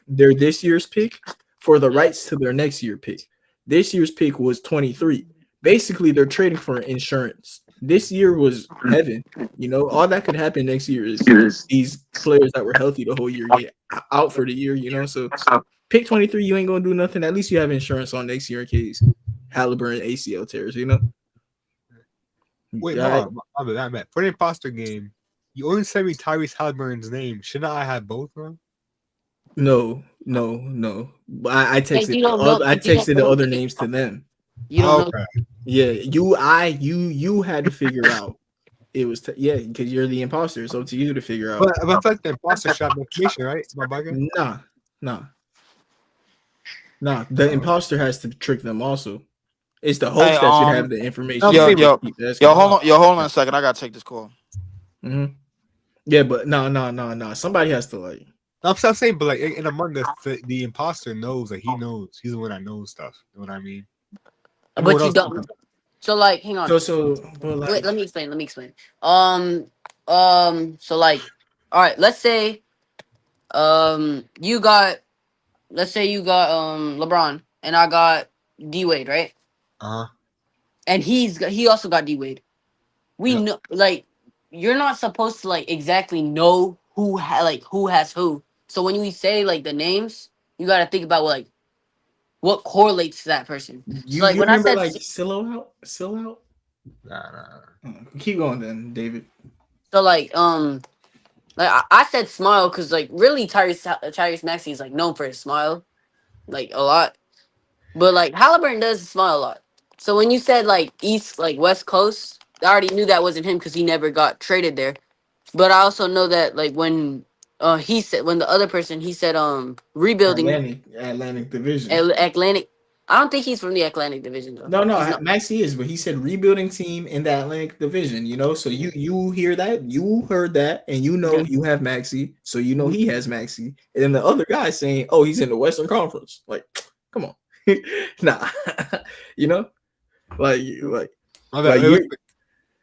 their this year's pick for the Yeah. rights to their next year pick. This year's pick was 23. Basically, they're trading for insurance. This year was heaven. You know, all that could happen next year is these players that were healthy the whole year get out for the year, you know. So pick 23, you ain't gonna do nothing. At least you have insurance on next year in case Halliburton ACL tears, you know. Wait, hold Yeah, on. I'm at for the imposter game. You only sent me Tyrese Halliburton's name. Shouldn't I have both of them? no. But I Like texted you the don't know other I you don't texted the know other names to them. you don't know Okay. Yeah, you had to figure out it was yeah, because you're the imposter. It's up to you to figure out. But I feel like the imposter should have the information, right? Am I bugging? Nah, nah, Nah, the imposter has to trick them also. It's the Hey, host that should have the information. I'm You yo, saying, can't but yo, just keep yo, asking. hold on a second. I gotta take this call. Hmm. Yeah, but no. Somebody has to like. I'm saying, but like in Among Us, the imposter knows that he knows he's the one that knows stuff. You know what I mean? Everyone But you else, don't. So like, hang on. But Wait, like, let me explain. Let me explain. So like, all right. Let's say, you got. Let's say you got LeBron, and I got D Wade, right? uh huh, And he also got D Wade. We yep. know, like, you're not supposed to like exactly know who has who. So when we say like the names, you got to think about what correlates to that person. So like you when I remember said like Silo out? Nah. Keep going then, David. so like I said smile because like really Tyrese Maxey is like known for his smile like a lot, but like Halliburton does smile a lot. So when you said like East like West Coast, I already knew that wasn't him because he never got traded there. But I also know that like when he said when the other person he said rebuilding Atlantic Division. Atlantic. I don't think he's from the Atlantic Division though. No, He's not. Maxi is, but he said rebuilding team in the Atlantic Division. You know, so you hear that, you heard that, and you know Yeah. you have Maxi, so you know he has Maxi, and then the other guy saying, "Oh, he's in the Western Conference." Like, come on, nah, you know, like My bad. like Wait, wait, you. wait.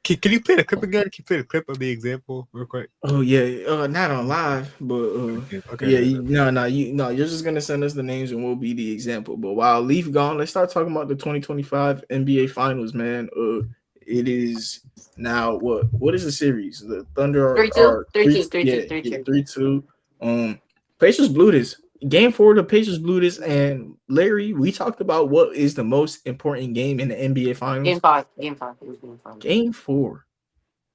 Can you play the clip again? Can you play the clip of the example real quick? Oh yeah, not on live, but Okay, yeah, bet, bet. you're just gonna send us the names and we'll be the example. But while Leaf gone, let's start talking about the 2025 NBA Finals, man. It is now what is the series? The Thunder Three two, are three three, two, three two, yeah, three yeah, two. 3-2. Pacers blew this game four. The Pacers blew this, and Larry, we talked about what is the most important game in the NBA Game Finals. five. Game five. It was game five. Game four.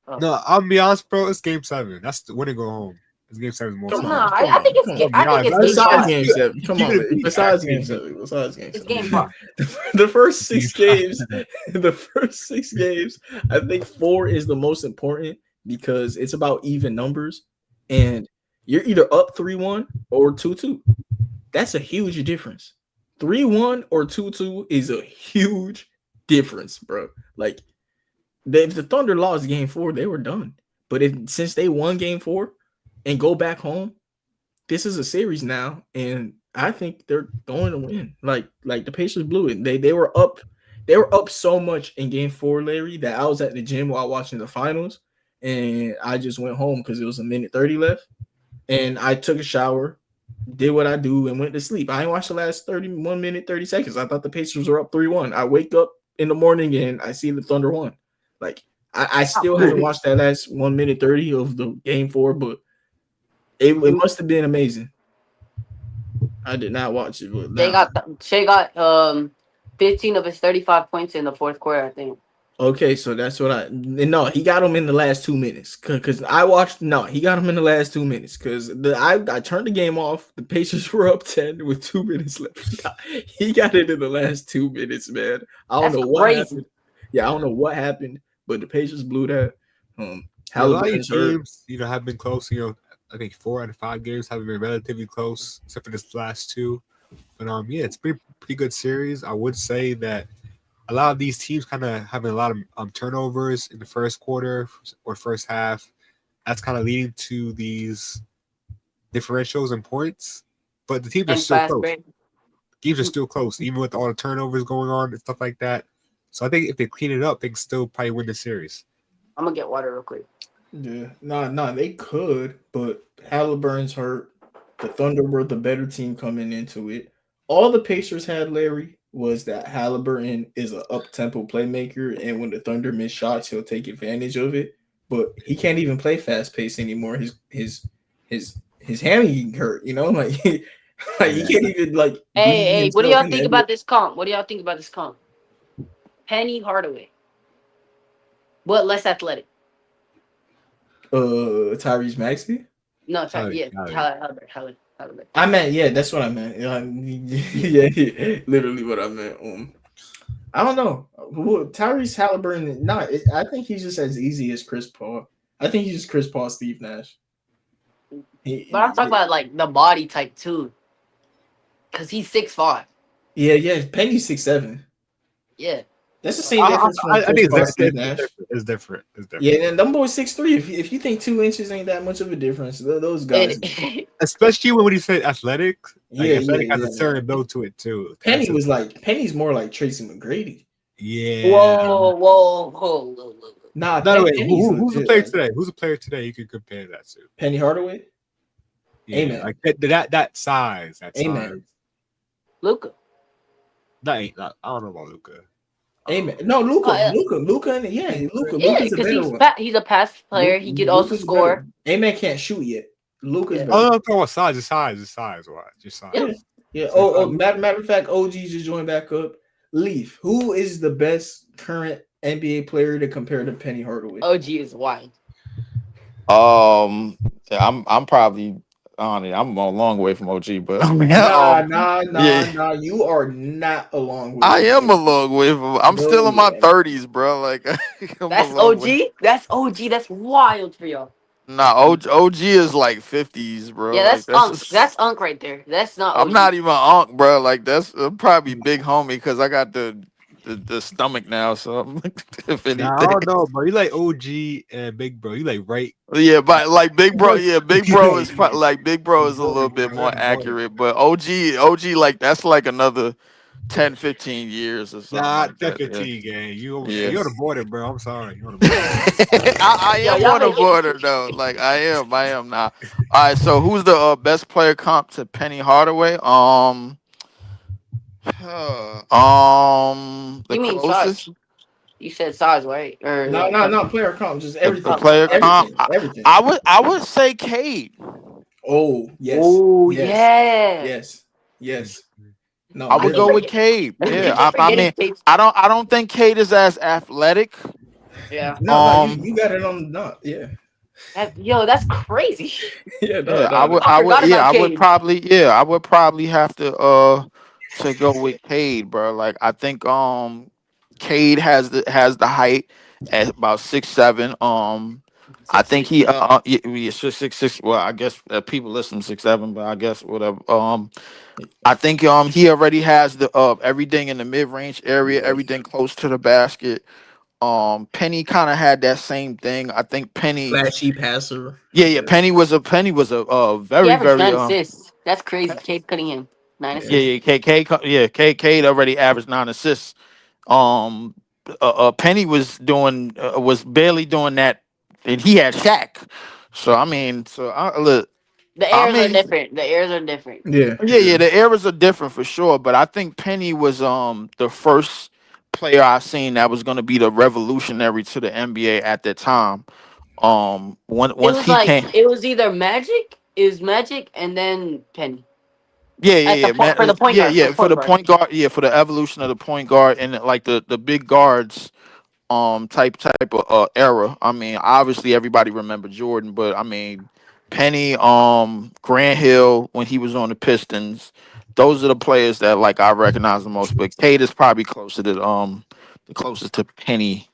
Oh. No, I'll be honest, bro. It's game 7. That's the win and go home. It's game 7 most Come No, on, times. come I think on, it's come I'll on. be I think honest. it's I, game I, Besides five. game seven, come keep on, it a man. beat. Besides Keep it game a beat. seven, besides game It's seven, game five. the first Game six games, the first 6 games, I think four is the most important because it's about even numbers, and you're either up 3-1 or 2-2. That's a huge difference. 3-1 or 2-2 is a huge difference, bro. Like if the Thunder lost game four, they were done. But if since they won game four and go back home, this is a series now, and I think they're going to win. Like the Pacers blew it. They were up so much in game four, Larry, that I was at the gym while watching the finals, and I just went home because it was a minute 30 left, and I took a shower, did what I do, and went to sleep. I ain't watched the last 31 minute 30 seconds. I thought the Pacers were up 3-1. I wake up in the morning and I see the Thunder won. Like I still haven't watched that last 1 minute 30 of the game four, but it must have been amazing. I did not watch it, but Shea now got 15 of his 35 points in the fourth quarter. I think. okay, so that's what I no. He got him in the last 2 minutes because I watched. No, he got him in the last 2 minutes because I turned the game off. The Pacers were up 10 with 2 minutes left. He got it in the last 2 minutes, man. I don't That's know what crazy. happened. Yeah, I don't know what happened, but the Pacers blew that. Yeah, a lot of these Halliburton's hurt. games, have been close. I think 4 out of 5 games have been relatively close, except for this last two. But yeah, it's pretty good series. I would say that a lot of these teams kind of having a lot of turnovers in the first quarter or first half. That's kind of leading to these differentials in points. But the teams are And still fast close. break. Games are still close, even with all the turnovers going on and stuff like that. So I think if they clean it up, they can still probably win the series. I'm gonna get water real quick. Yeah, no, they could, but Halliburton's hurt. The Thunder were the better team coming into it. All the Pacers had, Larry, was that Halliburton is an up tempo playmaker, and when the Thunder miss shots, he'll take advantage of it. But he can't even play fast pace anymore. His hammy hurt, like like he Yeah. can't even like Hey, be hey, what do himself y'all in the think NBA. about this comp? What do y'all think about this comp? Penny Hardaway, but less athletic. Tyrese Maxey. No, Tyler, yeah, Tyler. Halbert. I meant, yeah, that's what I meant. Yeah, literally what I meant. I don't know. Tyrese Halliburton, I think he's just as easy as Chris Paul. I think he's just Chris Paul, Steve Nash. But I'm talking about like the body type too, cause he's 6'5". Yeah, yeah. Penny's 6'7". Yeah. That's the So, same difference from I Chris think Paul, it's, Steve it's Nash. different. It's different. It's different. Yeah, and them boys 6'3". If you think 2 inches ain't that much of a difference, those guys. it, Especially when you say athletic, like Yeah, yeah, athletic has a yeah. certain build to it too. Penny was like Penny's more like Tracy McGrady. Yeah. whoa. Nah, No, wait. Penny's Who's the legit. player Like today? Who's the player today you could compare that to? Penny Hardaway. Yeah, Amen. like that size. That size. Amen. Luca. That ain't. I don't know about Luca. Amen. No, Luca, Oh, yeah. Luca, Luca, and yeah, Luca. Yeah, Luca's a because better one. he's a pass player. He could also Luca's better. score. Amen can't shoot yet. Luca's Yeah. Oh, better. no, I'm talking about size. The size. What? Just size. Yep. Yeah, yeah. So Matter of fact, OG just joined back up. Leaf, who is the best current NBA player to compare to Penny Hardaway? OG is wild. Yeah, I'm probably on it. I'm a long way from OG, but I mean, yeah, Nah. You are not a long way I from am a OG. long way from. I'm No, still in my you are. 30s, bro. Like I'm a That's long way. OG. That's OG. That's wild for y'all. Nah, OG is like 50s, bro. Yeah, Like that's that's Unk. just. That's Unk right there. That's not I'm OG. not even unk, bro. Like that's probably big homie because I got the stomach now. So if Nah, I anything, don't know, bro. You like OG and Big Bro. You like right. yeah, but like big bro, yeah, big bro is Yeah. like big bro The is a border, little bro. bit You're on more the border. accurate, but OG like that's like another 10, 15 years or something Nah, like that. Yeah, 10-15 game. yeah. You're on the border, bro. I'm sorry. You're on the border. I Yo, am y'all on the making border though. Like I am now. All right, so who's the best player comp to Penny Hardaway? The you mean size? closest. You said size, right? No, Or no, not player comp, just The everything, player comp, everything, everything. I would say Cade. Oh, yes, oh yes, yeah. yes, yes. I No, I would there, keep go with forgetting. Cade. I Yeah, keep I forgetting mean, Kate's. I don't think Cade is as athletic. Yeah. no, Um, you got it on the dot. Yeah, Yo, that's crazy. yeah, yeah, no. I forgot about Cade. I would probably have to go with Cade, bro. Like I think Cade has the height at about 6'7". I Six think six. he yeah, 6'6". Well, I guess people listen 6'7", but I guess whatever. I think he already has the everything in the mid range area, Yeah, everything close to the basket. Penny kind of had that same thing. I think Penny, flashy passer. yeah, Yeah, Penny was a He very averaged very 9 assists. That's crazy. Cade Cunningham, nine yeah, assists. K already averaged 9 assists. Um, Penny was barely doing that, and he had Shaq. So I mean, look, The I airs are mean, different. The airs are different. yeah, yeah, the eras are different for sure, but I think Penny was the first player I seen that was going to be the revolutionary to the NBA at that time. It Once was he like came, it was either Magic, is Magic, and then Penny at the yeah, point man, for the point guard. For the for point the guard. point guard, yeah, for the evolution of the point guard and like the big guards type of era. I mean, obviously everybody remember Jordan, but I mean Penny, Grant Hill when he was on the Pistons. Those are the players that like I recognize the most. But Cade is probably closer to the closest to Penny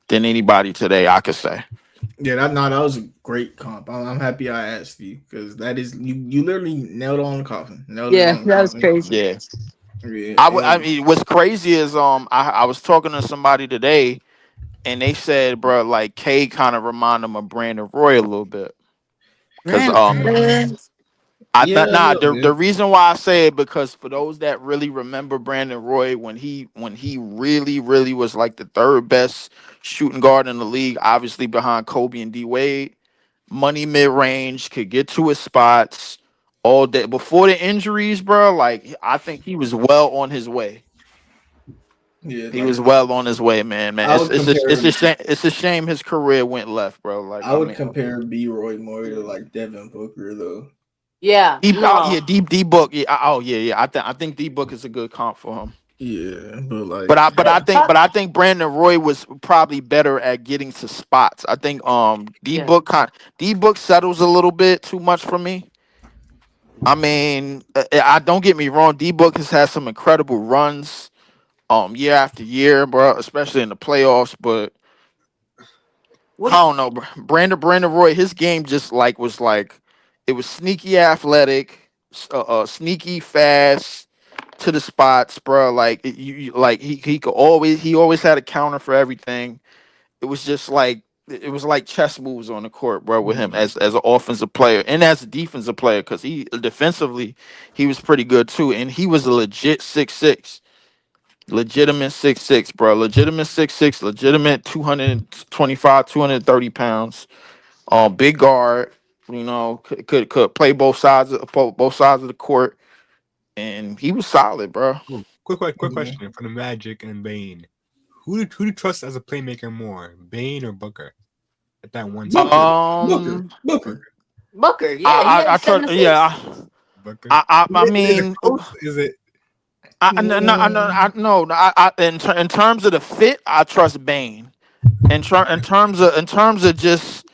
than anybody today, I could say. yeah. That was a great comp. I'm happy I asked you because that is you literally nailed it on the coffin, nailed it Yeah, on the that was coffin. crazy. Yeah. Yeah, I and mean what's crazy is I was talking to somebody today and they said, bro, like Cade kind of remind them of Brandon Roy a little bit. Cause Brandon. yeah, a little the bit. reason why I say it because for those that really remember Brandon Roy when he really was like the third best shooting guard in the league, obviously behind Kobe and D Wade, money mid range, could get to his spots all day before the injuries, bro. Like I think he was well on his way. Yeah, He like was well on his way, man. I would compare. It's a shame his career went left, bro. Like I I would mean. compare B Roy more to like Devin Booker though. Yeah, no. Deep D book. Yeah, oh yeah. I think D book is a good comp for him. Yeah, but But like I but I But think but I think Brandon Roy was probably better at getting to spots. I think yeah, D book settles a little bit too much for me. I mean, I don't get me wrong. D book has had some incredible runs year after year, bro, especially in the playoffs. But I what? don't know, Brandon Roy, his game just was like it was sneaky athletic, sneaky fast. to the spots, bro. Like like he always had a counter for everything. It was just like it was like chess moves on the court, bro, with him as an offensive player and as a defensive player, because he defensively he was pretty good too, and he was a legit 6'6", legitimate 6'6", bro, legitimate 6'6", legitimate 225, 230 pounds, big guard. You know, could play both sides of the court, and he was solid, bro. Ooh, quick Yeah. question for the Magic and Bane. Who do you trust as a playmaker more, Bane or Booker? At that one spot, Booker, Booker, Um, Booker. Booker. Booker, yeah, he had I seven trust. Yeah, assists. Booker. I Is it mean, close? Is it? no, Mm, in terms of the fit, I trust Bane. In terms of just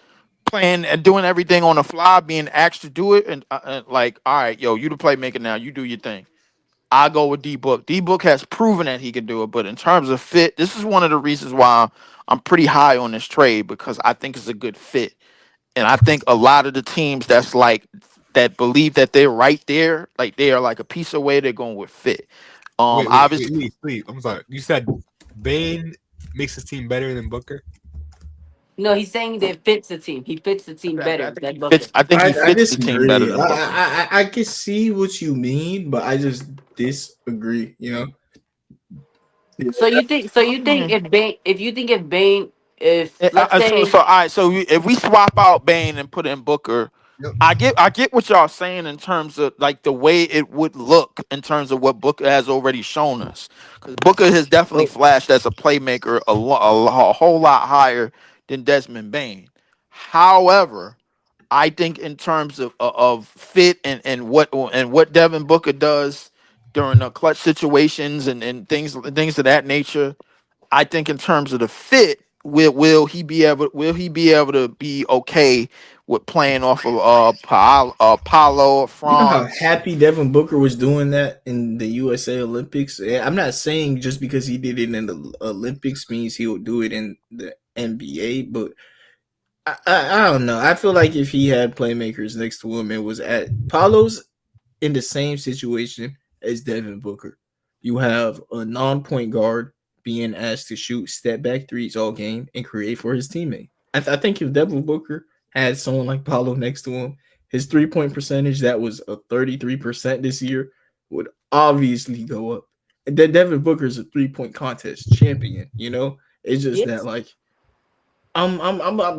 playing and doing everything on the fly, being asked to do it, and like, all right, yo, you the playmaker now, you do your thing. I go with D Book. D Book has proven that he can do it, but in terms of fit, this is one of the reasons why I'm pretty high on this trade, because I think it's a good fit. And I think a lot of the teams that's like that believe that they're right there, like they are like a piece away, they're going with fit. Obviously, Wait. I'm sorry. You said Bane makes his team better than Booker. No, he's saying that it fits the team. He fits the team I better think than he fits. Booker. I think he I fits the team better disagree. than Booker. I can see what you mean, but I just disagree. You know. Yeah, So you think? So you think Mm. if Bane, if you think if Bane, if let's So say, all right. So if we swap out Bane and put in Booker, Yep. I get what y'all saying in terms of like the way it would look in terms of what Booker has already shown us. Because Booker has definitely Oh, flashed as a playmaker a whole lot higher than Desmond Bane. However, I think in terms of fit and what Devin Booker does during the clutch situations and things of that nature, I think in terms of the fit, will he be able to be okay with playing off of Paulo or you know how France? happy Devin Booker was doing that in the USA Olympics? I'm not saying just because he did it in the Olympics means he'll do it in the NBA, but I don't know. I feel like if he had playmakers next to him and was at Paulo's in the same situation as Devin Booker. You have a non-point guard being asked to shoot step back threes all game and create for his teammate. I think if Devin Booker had someone like Paulo next to him, his 3-point percentage that was a 33% this year would obviously go up. And then Devin Booker is a 3-point contest champion. You know, it's just that yes, like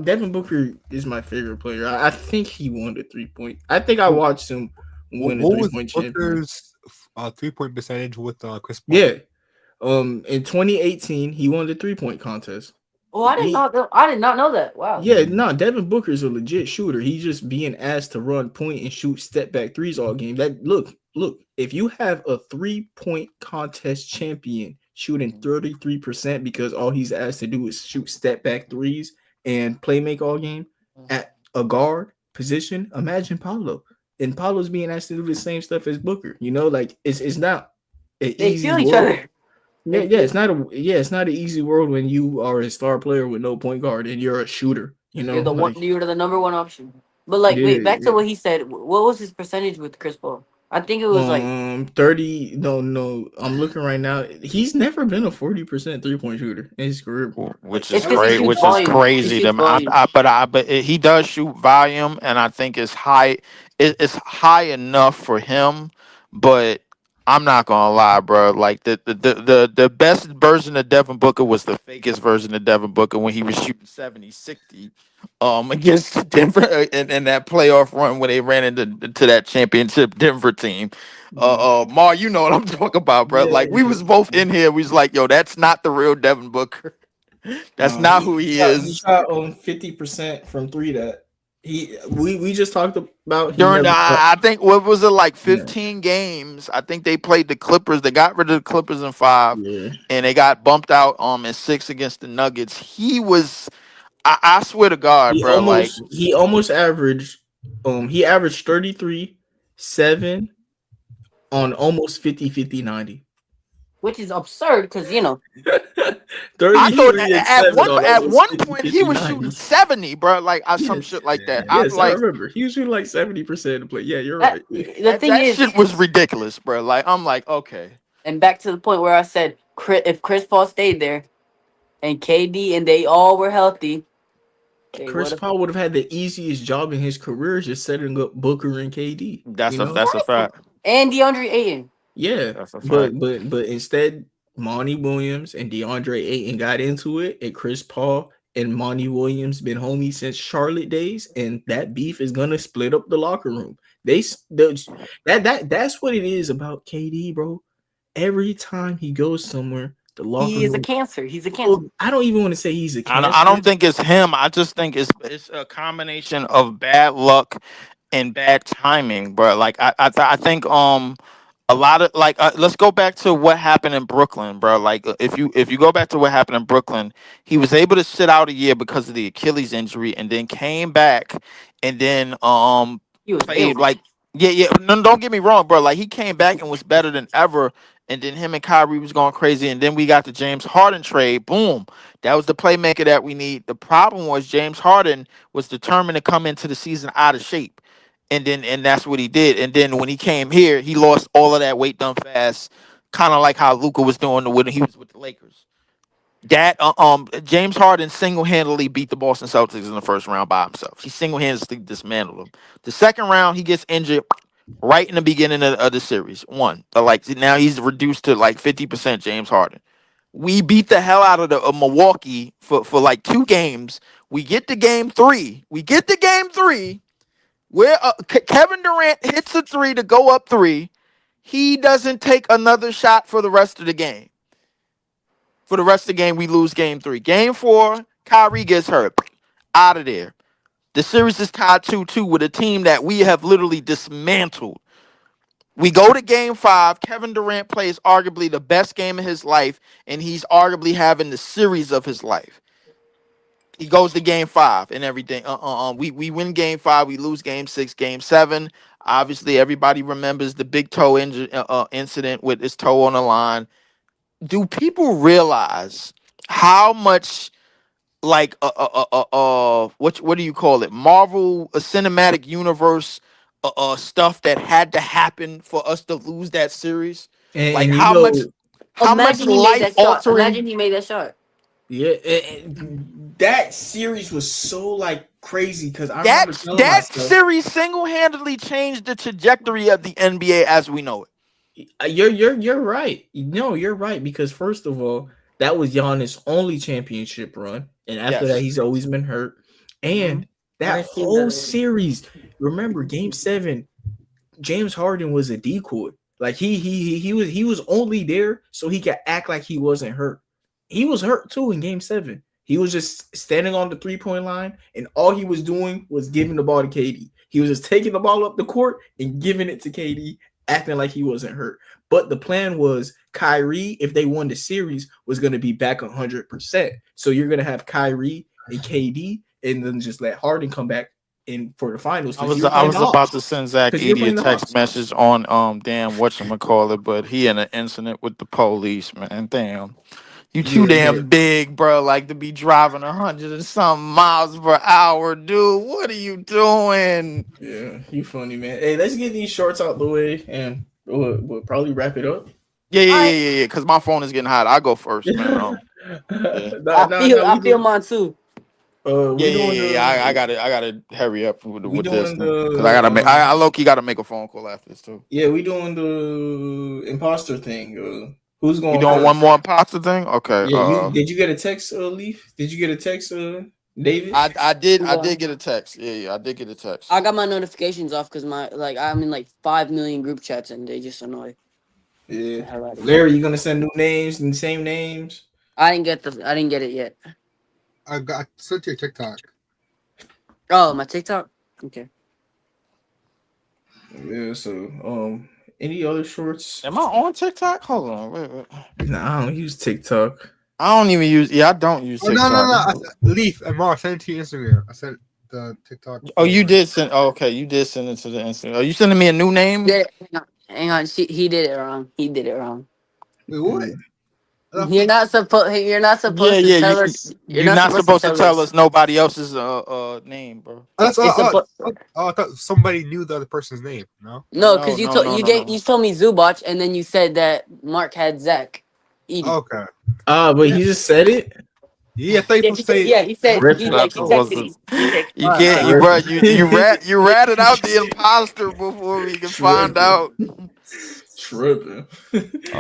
Devin Booker is my favorite player. I think he won the 3-point. I think I What, watched him win the what three was point champion. Booker's 3-point percentage with Chris Paul? Yeah. In 2018, he won the 3-point contest. oh, I did He not know. I did not know that. Wow. Yeah, no, Devin Booker's a legit shooter. He's just being asked to run point and shoot step back threes all game. That look, if you have a 3-point contest champion shooting 33% because all he's asked to do is shoot step back threes and play make all game at a guard position, imagine Paulo. And Paulo's being asked to do the same stuff as Booker. You know, like it's not an They easy feel each world. other. Yeah, They yeah, feel. it's not an easy world when you are a star player with no point guard and you're a shooter. You You're know, the one. like You're the number one option. But like, yeah, wait, back to yeah. what he said. What was his percentage with Chris Paul? I think it was like 30. No, no. I'm looking right now. He's never been a 40% 3-point shooter in his career. Which is it's because he great, shoots which is volume. He crazy to shoots me. volume. He does shoot volume, and I think it's high. It's high enough for him, but I'm not gonna lie, bro. Like the best version of Devin Booker was the fakest version of Devin Booker when he was shooting 70-60 against Denver in that playoff run when they ran into that championship Denver team. Mhm. Mar, you know what I'm talking about, bro. Yeah, Like we was both in here, we was like, yo, that's not the real Devin Booker. That's no, not who he he is. shot on 50% from three. That we just talked about. He During never shot. I think what was it like Yeah, 15 games? I think they played the Clippers. They got rid of the Clippers in 5, yeah. and they got bumped out in 6 against the Nuggets. He was I swear to God, bro. Like He almost averaged he averaged 33, 7 on almost 50, 50, 90. Which is absurd because I thought 33 and at 7 one on at almost one point he was 50-50-90. shooting 70, bro. Like some Yes. shit like that. Yeah. I'm Yes, I like remember. He was shooting like 70% of play. Yeah, you're That right. the thing that is, shit was ridiculous, bro. Like I'm like, okay. and back to the point where I said, if Chris Paul stayed there and KD and they all were healthy, they would Chris have. Paul would have had the easiest job in his career just setting up Booker and KD. You know? That's a fact. And DeAndre Ayton. Yeah, That's a fact. but instead, Monty Williams and DeAndre Ayton got into it, and Chris Paul and Monty Williams been homies since Charlotte days, and that beef is gonna split up the locker room. That's what it is about KD, bro. Every time he goes somewhere, the locker He is a room. cancer. He's a cancer. Well, I don't even want to say he's a I cancer. don't think it's him. I just think it's a combination of bad luck and bad timing, bro. Like I think a lot of like let's go back to what happened in Brooklyn, bro. Like if you go back to what happened in Brooklyn, he was able to sit out a year because of the Achilles injury, and then came back, and then He was played baled. like yeah. No, don't get me wrong, bro. Like he came back and was better than ever. And then him and Kyrie was going crazy, and then we got the James Harden trade. Boom, that was the playmaker that we need. The problem was James Harden was determined to come into the season out of shape, and that's what he did. And then when he came here, he lost all of that weight done fast, kind of like how Luka was doing when he was with the Lakers. That James Harden single handedly beat the Boston Celtics in the first round by himself. He single handedly dismantled them. The second round, he gets injured right in the beginning of the series. One, but like now he's reduced to like 50% James Harden. We beat the hell out of the Milwaukee for like 2 games. We get to game three. We get to game three where Kevin Durant hits a three to go up three. He doesn't take another shot for the rest of the game. For the rest of the game, we lose game three. Game four, Kyrie gets hurt. Out of there. The series is tied 2-2 with a team that we have literally dismantled. We go to game five. Kevin Durant plays arguably the best game of his life, and he's arguably having the series of his life. He goes to game five and everything. We win game five. We lose game six, game seven. Obviously, everybody remembers the big toe incident with his toe on the line. Do people realize how much like what do you call it? Marvel cinematic universe stuff that had to happen for us to lose that series? Like And you know, how much Imagine he made life that shot. altering. Imagine he made that shot. yeah, that series was so like crazy because I That remember telling that myself, series single-handedly changed the trajectory of the NBA as we know it. you're right. No, you're right because first of all, that was Giannis' only championship run, and after that, Yes. he's always been hurt. Hmm. And that Last team whole that. series, remember Game 7, James Harden was a decoy. Like he was only there so he could act like he wasn't hurt. He was hurt too in game 7. He was just standing on the 3-point line and all he was doing was giving the ball to KD. He was just taking the ball up the court and giving it to KD, acting like he wasn't hurt. But the plan was Kyrie, if they won the series, was going to be back 100%. So you're going to have Kyrie and KD and then just let Harden come back in for the finals because you're I playing the was about Hawks. to send Zach Because you're Edey a playing the text Hawks. message on damn whatchamacallit, but he in an incident with the police, man. Damn. You too Yeah, but damn big, bro. Like to be driving 100 and some miles per hour, dude. What are you doing? yeah, you funny man. Hey, let's get these shorts out the way, and we'll probably wrap it up. Yeah, yeah, I yeah, yeah, yeah. Cause my phone is getting hot. I go first, man. nah, Yeah, nah, I feel mine too. yeah, we yeah, doing yeah, yeah. the I gotta hurry up we with this, doing man. Cause I gotta make. I the low key gotta make a phone call after this too. yeah, we doing the imposter thing. Who's We going doing one first? more imposter thing? Okay. Yeah, you did you get a text, Leaf? Did you get a text, David? I did get a text. Yeah, yeah, I did get a text. I got my notifications off because I'm in like 5 million group chats and they just annoy Yeah, the hell out of me. Larry, you gonna send new names and same names? I didn't get it yet. I sent you a TikTok. Oh, my TikTok. Okay. Yeah. So any other shorts? Am I on TikTok? Hold on. Wait. Nah, I don't use TikTok. I don't even use. Yeah, I don't use Oh no, no, TikTok. no! Leaf and Mark, send it to your Instagram. I sent the TikTok. Oh, you forward. did send. Oh, okay, you did send it to the Instagram. Are you sending me a new name? Yeah, hang on. Hang on. He did it wrong. He did it wrong. Wait, what? I thought You're not supposed. You're not Yeah, supposed to yeah. tell us. You're You're not not supposed to supposed to tell tell us. us nobody else's name, bro. that's It's supposed. I thought somebody knew the other person's name. No. No, No, because no, no, no, you no. told me Zubac, and then you said that Mark had Zach. Edie. Okay. But Yeah. he just said it. Yeah. I thought you Yeah, supposed to say. he said Rip he him. like That's he supposed texted to. me. He texted. You All can't, right. you Rip bro. him. You ratted out the imposter before we can find Tripping. out. Tripping.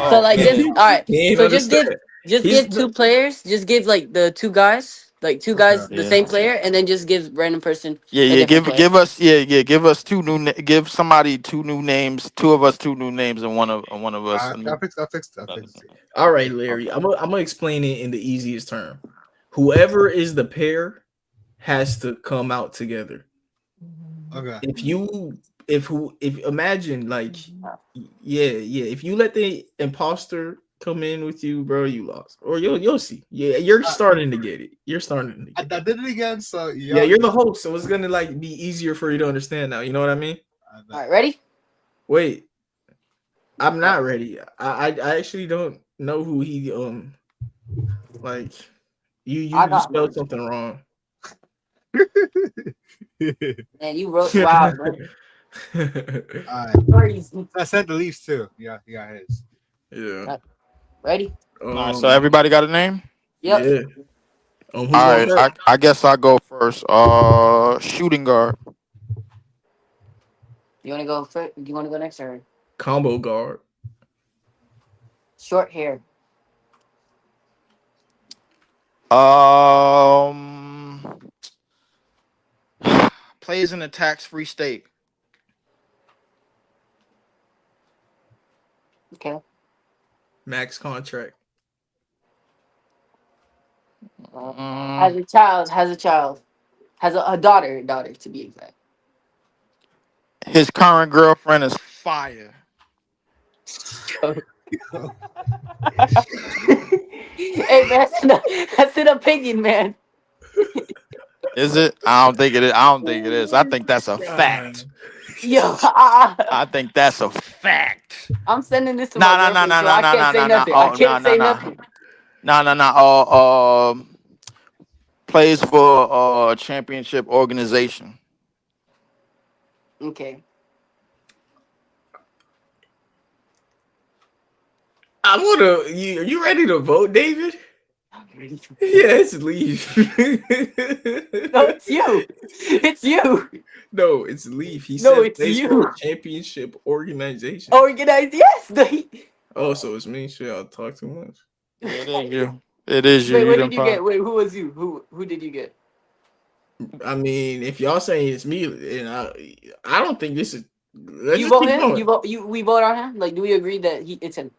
So Oh like just man. all right. He ain't So understand. just He's give two players. Just give like the two guys, like two Okay. guys, the Yeah. same player, and then just give random person Yeah, a yeah. different player. Give us. Yeah, yeah. Give us give somebody two new names. Two of us two new names, and one of us a new. I fixed. I Another fixed. name. all right, Okay. Larry. Okay. I'm gonna explain it in the easiest term. Whoever is the pair has to come out together. Okay. If you if imagine like yeah, if you let the imposter come in with you, bro, you lost. Or you'll see. Yeah, you're starting to get it. You're starting to get I it. did it again. So Yeah, yeah. you're the host, so it's gonna like be easier for you to understand now. You know what I mean? I All bet. right, ready? Wait, I'm Uh, not ready. I actually don't know who he like I you got spelled something wrong. and you wrote wow, bro. All right. Crazy. I said the Leafs too. Yeah. He got his. Yeah. Ready? All right. So Um. everybody got a name. Yep. Yeah. Who All going right. first? I guess I go first. Shooting guard. You wanna go first? You wanna go next or Combo guard. short hair? Um, plays in a tax-free state. Okay. Max contract. Has Mm, a child. Has a child. Has a daughter. Daughter to be exact. his current girlfriend is fire. Hey man, that's an opinion, man. Is it? I don't think it is. I don't think it is. I think that's a God. fact. Yo, I think that's a fact. I'm sending this to my Nah, nah, nah, girlfriend, nah, so nah, I nah, can't nah, say nah, nah. nothing. I Oh, nah, can't nah, say nah, nothing. nah, nah, nah. Plays for a championship organization. Okay. I wanna you ready to vote, David? I'm ready to- Yeah, it's Leaf. No, it's you. It's you. No, it's Leaf. He No, said it's plays for a you. championship organization. Organized. Yes. Oh, so it's me. Shit, I'll talk too much. Yeah, it is you. It is you. Wait, You what did didn't you get? find. Wait, who was you? Who did you get? I mean, if y'all saying it's me, and I don't think this is. Let's You just vote keep him? going. You vote you we vote on him? Like do we agree that it's him?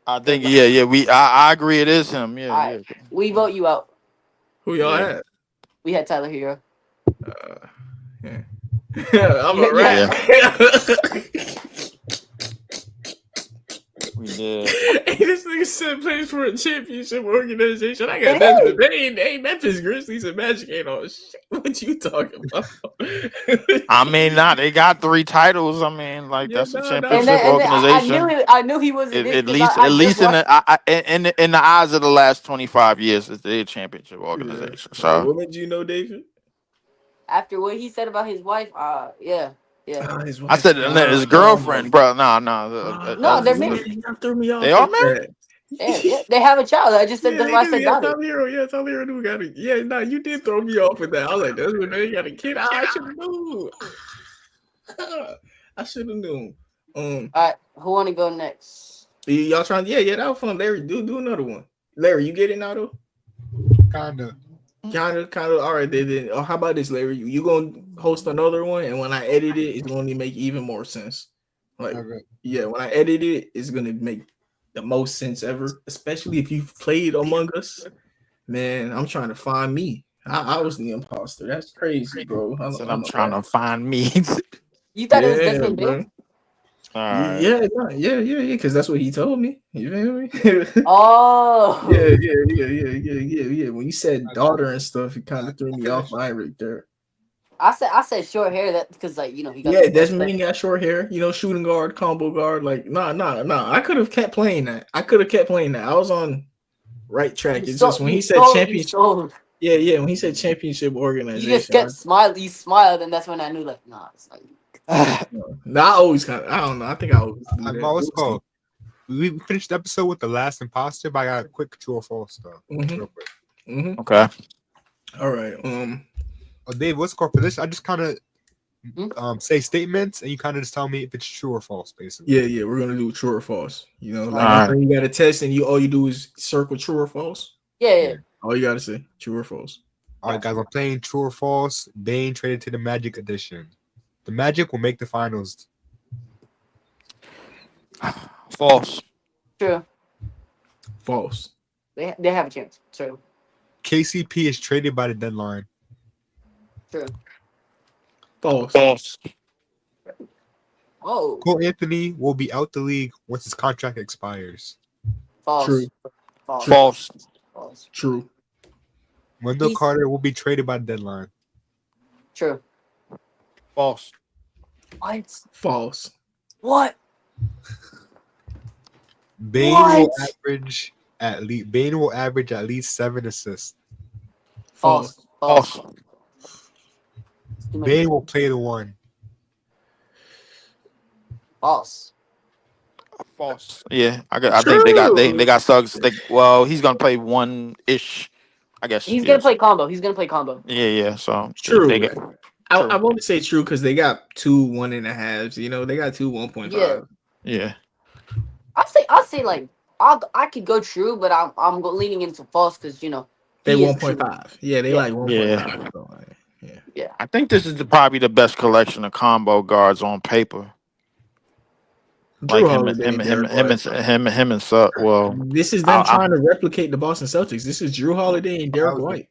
I think Everybody. yeah, yeah. I agree. It is him. Yeah, Alright. yeah, We yeah. vote you out. Who y'all Yeah. had? We had Tyler Hero. Uh, yeah. I'm a You had Yeah, rat. we did. Hey, this nigga said plays for a championship organization. I got it Memphis. is. They ain't Memphis Grizzlies and Magic ain't on shit. What you talking about? I mean, nah, they got 3 titles. I mean, like Yeah, that's a no, no. championship And then organization. I knew he wasn't it because I At just least in watched. in the eyes of the last 25 years, it's a championship Yeah. organization. So What made you know, David? After what he said about his wife, yeah, yeah. His I wife. said his girlfriend, bro. No, no, No, they're Yeah, married. y'all threw me they off are with married. that. Yeah, yeah. They have a child. I just said Yeah, that's they why I do. said Yeah, daughter. Tyler Hero. Yeah, Tyler Hero do got it. Yeah, no, you did throw me off with that. I was like, that's when they got a kid. I should have known. I should have known. All right, who want to go next? Y'all trying? Yeah, that was fun. Larry, do another one. Larry, you get it now though? Kinda. Kind of. All right, then. Oh, how about this, Larry? You gonna host another one, and when I edit it, it's gonna make even more sense. Like, Okay. yeah, when I edit it, it's gonna make the most sense ever. Especially if you've played Among Us, man. I'm trying to find me. I was the imposter. That's crazy, bro. Said I'm I'm a trying rat. to find me. You thought it was Yeah, Desmond Bane? bro. All right. Yeah. Because that's what he told me. You feel me? Oh, Yeah. When you said Okay. daughter and stuff, it kind of threw I me off finished. my right there. I said short hair that because like he got Yeah, the Desmond mustache. Bane got short hair. Shooting guard, combo guard. Like, nah. I could have kept playing that. I could have kept playing that. I was on right track. You It's just so when you he said so you championship. so Yeah. When he said championship you just organization, get smiled. You smiled, and that's when I knew like nah, it's like nah, I always kind of. I don't know. I think I always do I'm that. always We'll see. called. We finished the episode with the last imposter, but I got a quick true or false stuff. hmm Real quick. Okay. All right. Oh, Dave, what's score for this? I just kind of hmm? say statements, and you kind of just tell me if it's true or false, basically. Yeah. We're gonna do true or false. All Like right. when you got a test and all you do is circle true or false. yeah. All you gotta say true or false. All right, guys, I'm playing true or false. Bane traded to the Magic edition. The Magic will make the finals. False. True. False. They have a chance. True. KCP is traded by the deadline. True. False. False. Oh, Cole Anthony will be out the league once his contract expires. false. True. False. False. False. True. Wendell He's- Carter will be traded by the deadline. True. False. What? False. What? Bane What? Bane will average at least 7 assists. False. False. False. Bane will play the one. False. False. Yeah, I think they True. got Suggs. Well, he's gonna play one ish. I guess. He's gonna Yes. play combo. He's gonna play combo. Yeah. So True. they get I true. want to say true because they got 2 1.5s. They got 2 1.5. Yeah. Yeah. I'll say like I could go true, but I'm leaning into false because They he is true. 1.5. Yeah, they Yeah. like 1.5. So, yeah. Yeah. I think this is probably the best collection of combo guards on paper. Drew Like Holiday and Derek White. him and Suggs. Well, This is them I- trying to replicate the Boston Celtics. This is Drew Holiday and Derek White.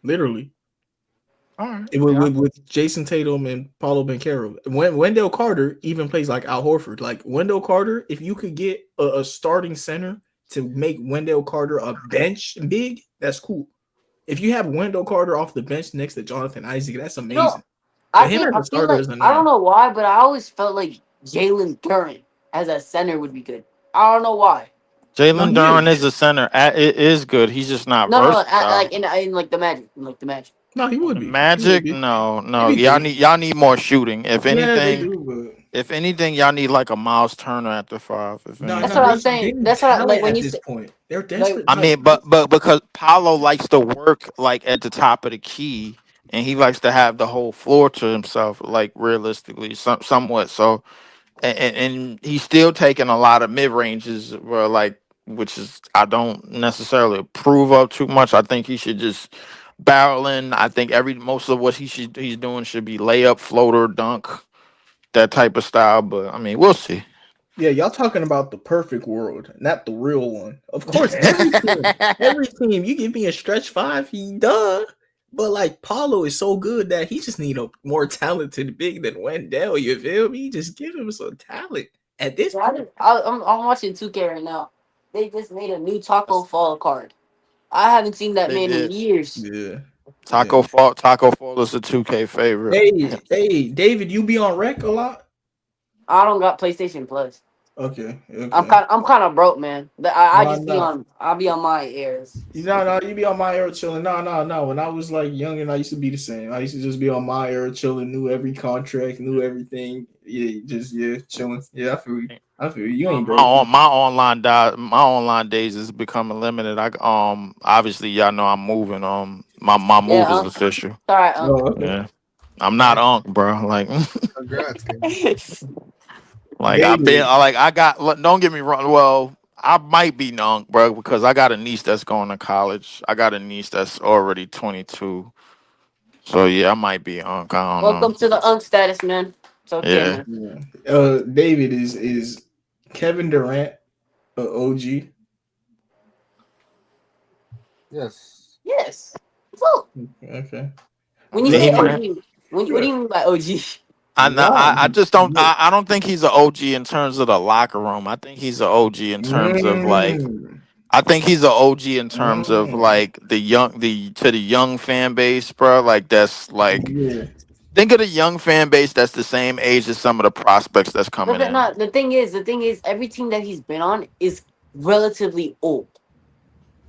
Literally. all right. With Jason Tatum and Paulo Banchero. When Wendell Carter even plays like Al Horford. Like Wendell Carter, if you could get a starting center to make Wendell Carter a bench big, that's cool. If you have Wendell Carter off the bench next to Jonathan Isaac, that's amazing. No, I But him think as a I feel starter like is a I don't no. know why, but I always felt like Jalen Duran as a center would be good. I don't know why. Jalen No, he Duran is a center. It is good. He's just not No, versatile. like in like the Magic. No, he would The be. He would Magic, be. no. He'd be good. Y'all need more shooting. Yeah, they do, If anything, y'all need like a Miles Turner at the 5. If but no, That's anything. what I'm they saying. need That's what I, like talent when at you this say point. They're like desperate. I mean, but because Paulo likes to work like at the top of the key, and he likes to have the whole floor to himself, like realistically, somewhat. So, and he's still taking a lot of mid ranges, where like, which is I don't necessarily approve of too much. I think he should just barrel in. I think most of what he's doing should be layup, floater, dunk, that type of style. But I mean, we'll see. Yeah, y'all talking about the perfect world, not the real one. Of course, every team, you give me a stretch 5, he duh. But like Paulo is so good that he just need a more talented big than Wendell. You feel me? Just give him some talent at this point. I'm watching 2K right now. They just made a new Taco Fall card. I haven't seen that They man in did. years. Yeah. Taco Fall is a 2K favorite. Hey, David, you be on rec a lot? I don't got PlayStation Plus. Okay. I'm kind of broke, man. I No, just no. I'll be on my airs. No, you be on my era chilling. No. When I was like young and I used to be the same. I used to just be on my era chilling, knew every contract, knew everything. Yeah, chilling. Yeah, I feel you. You ain't broke. My online days is becoming limited. Obviously y'all know I'm moving. My move Yeah, is official. all right. Oh, okay. Yeah, I'm not unk, bro. Like Congrats, kid. like I've been like I got. Don't get me wrong. Well, I might be unk, bro, because I got a niece that's going to college. I got a niece that's already 22. So yeah, I might be unk. I don't Welcome know. to the unk status, man. It's okay, Yeah. man. David is Kevin Durant a OG? Yes. Yes. So Okay. when you Yeah, say he might. OG, what do you mean by OG? I just don't. I don't think he's an OG in terms of the locker room. I think he's an OG in terms of like. Mm, I think he's an OG in terms of mm. like the young fan base, bro. Like that's like Yeah. Think of the young fan base that's the same age as some of the prospects that's But coming the, in. not, the thing is, every team that he's been on is relatively old.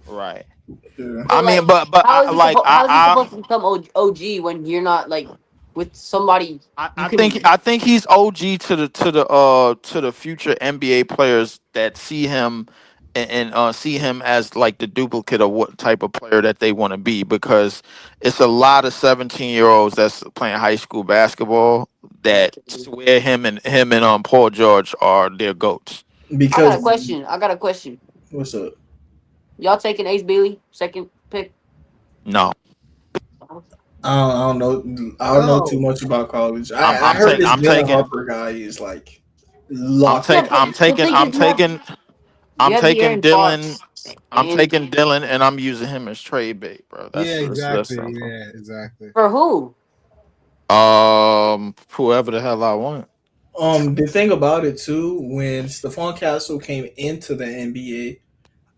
Right. Yeah. So I mean, like, but I like how is he supposed to become OG when you're not like with somebody you can? I think he's OG to the future NBA players that see him and see him as like the duplicate of what type of player that they want to be, because it's a lot of 17-year-olds that's playing high school basketball that swear him and Paul George are their goats. I got a Because question. I got a question. what's up? Y'all taking Ace Bailey second pick? No. I don't know. I don't know too No. much about college. I'm I I'm heard taking this I'm Dylan taking Harper guy is like I'm locked Yeah, take in. but I'm the taking thing I'm is, taking you I'm have the taking Aaron Dylan. Fox, I'm and taking Dylan, and I'm using him as trade bait, bro. Yeah, That's exactly. simple. Yeah, exactly. for who? Whoever the hell I want. The thing about it too, when Stephon Castle came into the NBA,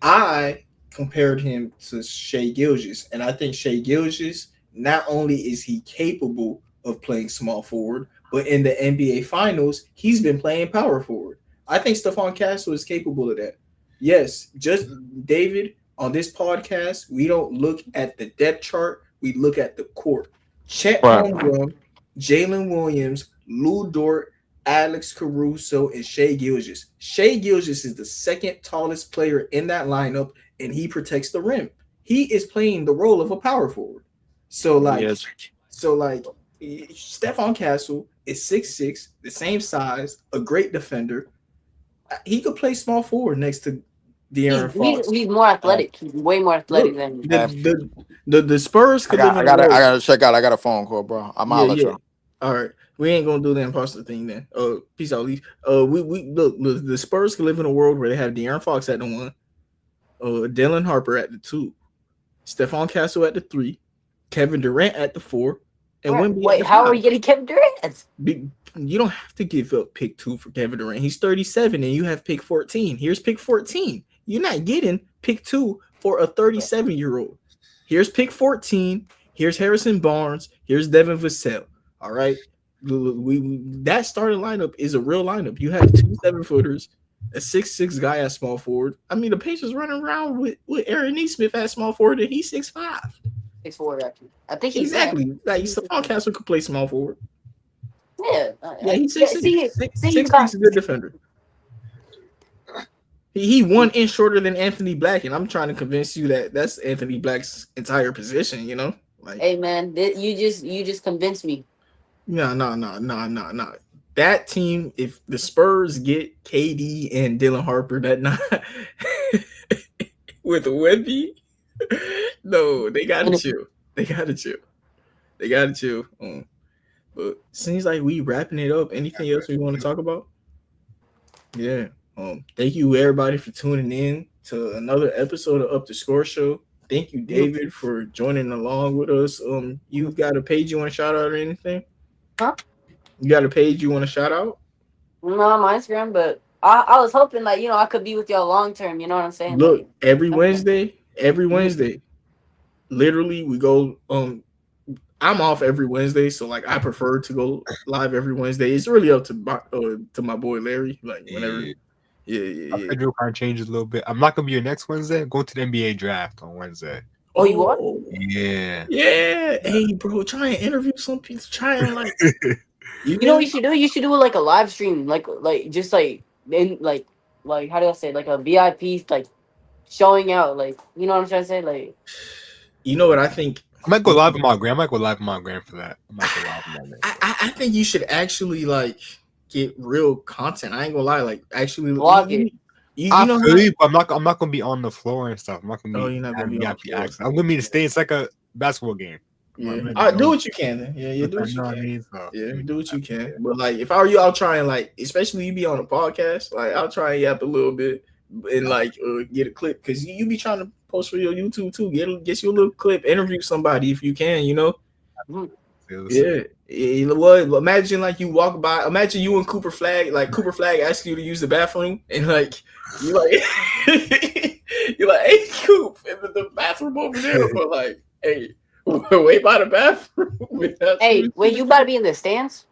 I compared him to Shea Gilgeous, and I think Shea Gilgeous not only is he capable of playing small forward, but in the NBA Finals, he's been playing power forward. I think Stephon Castle is capable of that. Yes, just David, on this podcast, we don't look at the depth chart; we look at the court. Chet Right. Holmgren, Jalen Williams, Lou Dort, Alex Caruso, and Shea Gilgeous. Shea Gilgeous is the second tallest player in that lineup, and he protects the rim. He is playing the role of a power forward. So like, Yes. so like, Stephon Castle is 6'6", the same size, a great defender. He could play small forward next to He's De'Aaron he's Fox. he's more athletic. He's way more athletic Look, than. the Spurs could live in a I world. gotta check out. I got a phone call, bro. I'm Yeah, out. Let yeah. you. All right, we ain't gonna do the imposter thing then. Peace out, Leaf. We look. The Spurs can live in a world where they have De'Aaron Fox at the one, Dylan Harper at the two, Stephon Castle at the three, Kevin Durant at the four, and Wemby at Wait, the how are five. we getting Kevin Durant? You don't have to give up pick two for Kevin Durant. He's 37 and you have pick 14. Here's pick 14. You're not getting pick two for a 37-year-old. Here's pick 14. Here's Harrison Barnes. Here's Devin Vassell. All right. That starting lineup is a real lineup. You have two 7-footers, a 6'6" guy at small forward. I mean, the Pacers running around with Aaron Neesmith at small forward, and he's 6'5". 6'4", actually. I think he's Exactly. Like Stephon Castle could play small forward. Yeah. Yeah, he's Yeah, 6'6". see, you 6'6" got is a good defender. He 1 inch shorter than Anthony Black, and I'm trying to convince you that that's Anthony Black's entire position. You know, like Hey man, you just convinced me. no. That team, if the Spurs get KD and Dylan Harper, that not with Wemby, no, they gotta And chill. They gotta chill. They gotta chill. But seems like we wrapping it up. Anything else we want to talk about? Yeah. Thank you everybody for tuning in to another episode of Up the Score Show. Thank you, David, for joining along with us. You got a page you want to shout out or anything? Huh? You got a page you want to shout out? not on my Instagram, but I was hoping like I could be with y'all long term. You know what I'm saying? Look, Like, every Mhm. Wednesday, literally we go. I'm off every Wednesday, so like I prefer to go live every Wednesday. It's really up to my boy Larry. Like whenever, Yeah. Our yeah. schedule kind of changes a little bit. I'm not gonna be here next Wednesday. I'm going to the NBA draft on Wednesday. Oh, you are? Oh, Yeah. yeah. Hey, bro, try and interview some people. Try and like you You know what really you should do? You should do like a live stream, like just like in like how do I say it? Like a VIP like showing out, like you know what I'm trying to say, like. you know what I think. I might go live on my gram. I might go live on my gram for that. I might go live on my gram. I think you should actually like get real content. I ain't gonna lie, like actually Vlog it. You I know feel how, you, but I'm not gonna be on the floor and stuff. I'm not gonna oh, be you're not gonna having be on the VIP floor. access. I'm gonna be to stay. It's like a basketball game. Yeah. I'm gonna All right, do go- what you can then. Yeah, you do what you know what I can. mean? So, Yeah, do what you can. But like if I were you, I'll try and like, especially you be on a podcast, like I'll try and yap a little bit and like get a clip because you be trying to post for your YouTube too. Get you a little clip, interview somebody if you can, you know. Yeah. Well, imagine like you walk by. Imagine you and Cooper Flag, like Cooper Flag asking you to use the bathroom, and like you like you're like, hey Coop, in the bathroom over there, or like, hey, Wait by the bathroom without Hey, shoes. wait, you about to be in the stands?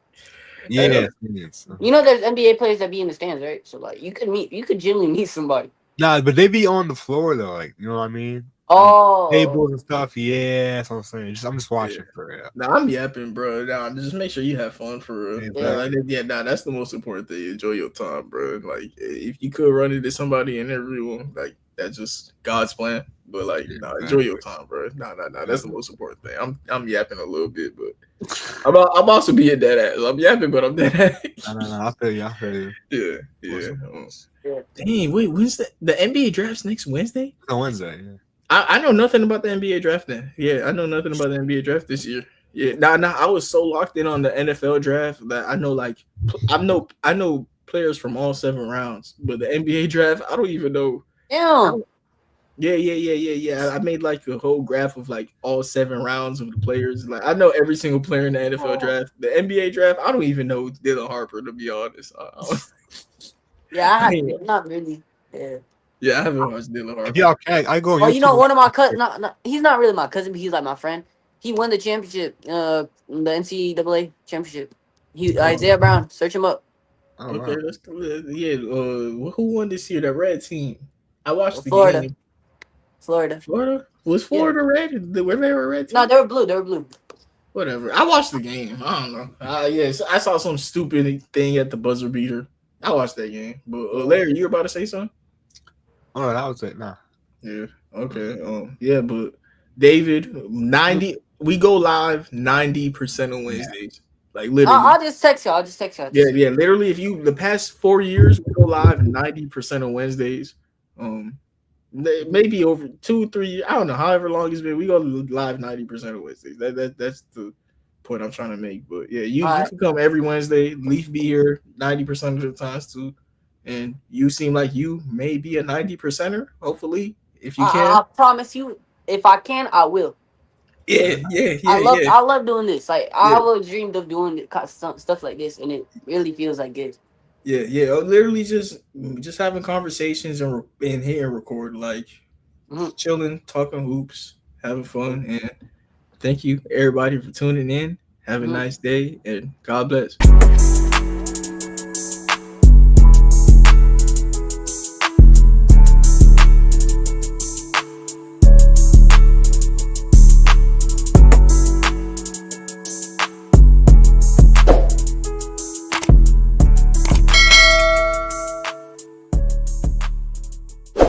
Hell, Yeah, yes. You know, there's NBA players that be in the stands, right? So like, you could generally meet somebody. Nah, but they be on the floor though, like you know what I mean? On Oh, tables and stuff. Yeah, that's what I'm saying. I'm just yeah. watching for real. Nah, I'm yapping, bro. Nah, just make sure you have fun for real. yeah. Exactly. Like, yeah, nah, that's the most important thing. Enjoy your time, bro. Like, if you could run into somebody in every room, like that's just God's plan. But like, nah, enjoy your Exactly. time, bro. Nah. Yeah. That's the most important thing. I'm yapping a little bit, but I'm also being dead ass. I'm yapping, but I'm dead No, ass. no, no. I feel you. I feel you. Yeah, Of course, yeah. of course. Yeah. Dang, wait, when's the NBA draft's next Wednesday? It's on Wednesday. Yeah. I know nothing about the NBA draft then. Yeah, I know nothing about the NBA draft this year. Yeah, nah. I was so locked in on the NFL draft that I know like I know players from all 7 rounds, but the NBA draft I don't even know. I Damn. don't, yeah. I made like a whole graph of like all 7 rounds of the players. Like I know every single player in the NFL draft. The NBA draft, I don't even know Dylan Harper to be honest. Yeah, I I have ain't, not really. Yeah. yeah, I haven't watched Dylan If Harper. y'all can, I go on Oh, you know, YouTube. one of my cousins. He's not really my cousin, but he's like my friend. He won the championship. The NCAA championship. He Oh, Isaiah Brown. Search him up. Oh okay, wow. that's good. Yeah. Who won this year? That red team. I watched the Florida. game. Florida. Florida was Yeah. Florida red. Were they a red No, team? they were blue. They were blue. Whatever. I watched the game. I don't know. Yes, I saw some stupid thing at the buzzer beater. I watched that game. But Yeah. Larry, you were about to say something? Oh no, that was it. Nah. Yeah. Okay. Yeah, but David, 90. We go live 90% on Yeah. Wednesdays. Like literally. I'll just text you. I'll just text you. Yeah. Literally, if you the past 4 years, we go live 90% on Wednesdays. Um, maybe over 2, 3. I don't know. However long it's been, we go live 90% of Wednesdays. That's the point I'm trying to make. But yeah, All you right. can come every Wednesday. Leaf be here 90% of the times too, and you seem like you may be a 90%er. Hopefully, if you can. I promise you, if I can, I will. Yeah, I love doing this. Like I yeah. always dreamed of doing stuff like this, and it really feels like good. Yeah. Literally just having conversations and here and record like Mhm. chilling, talking hoops, having fun, and thank you everybody for tuning in. Have a Mhm. nice day and God bless.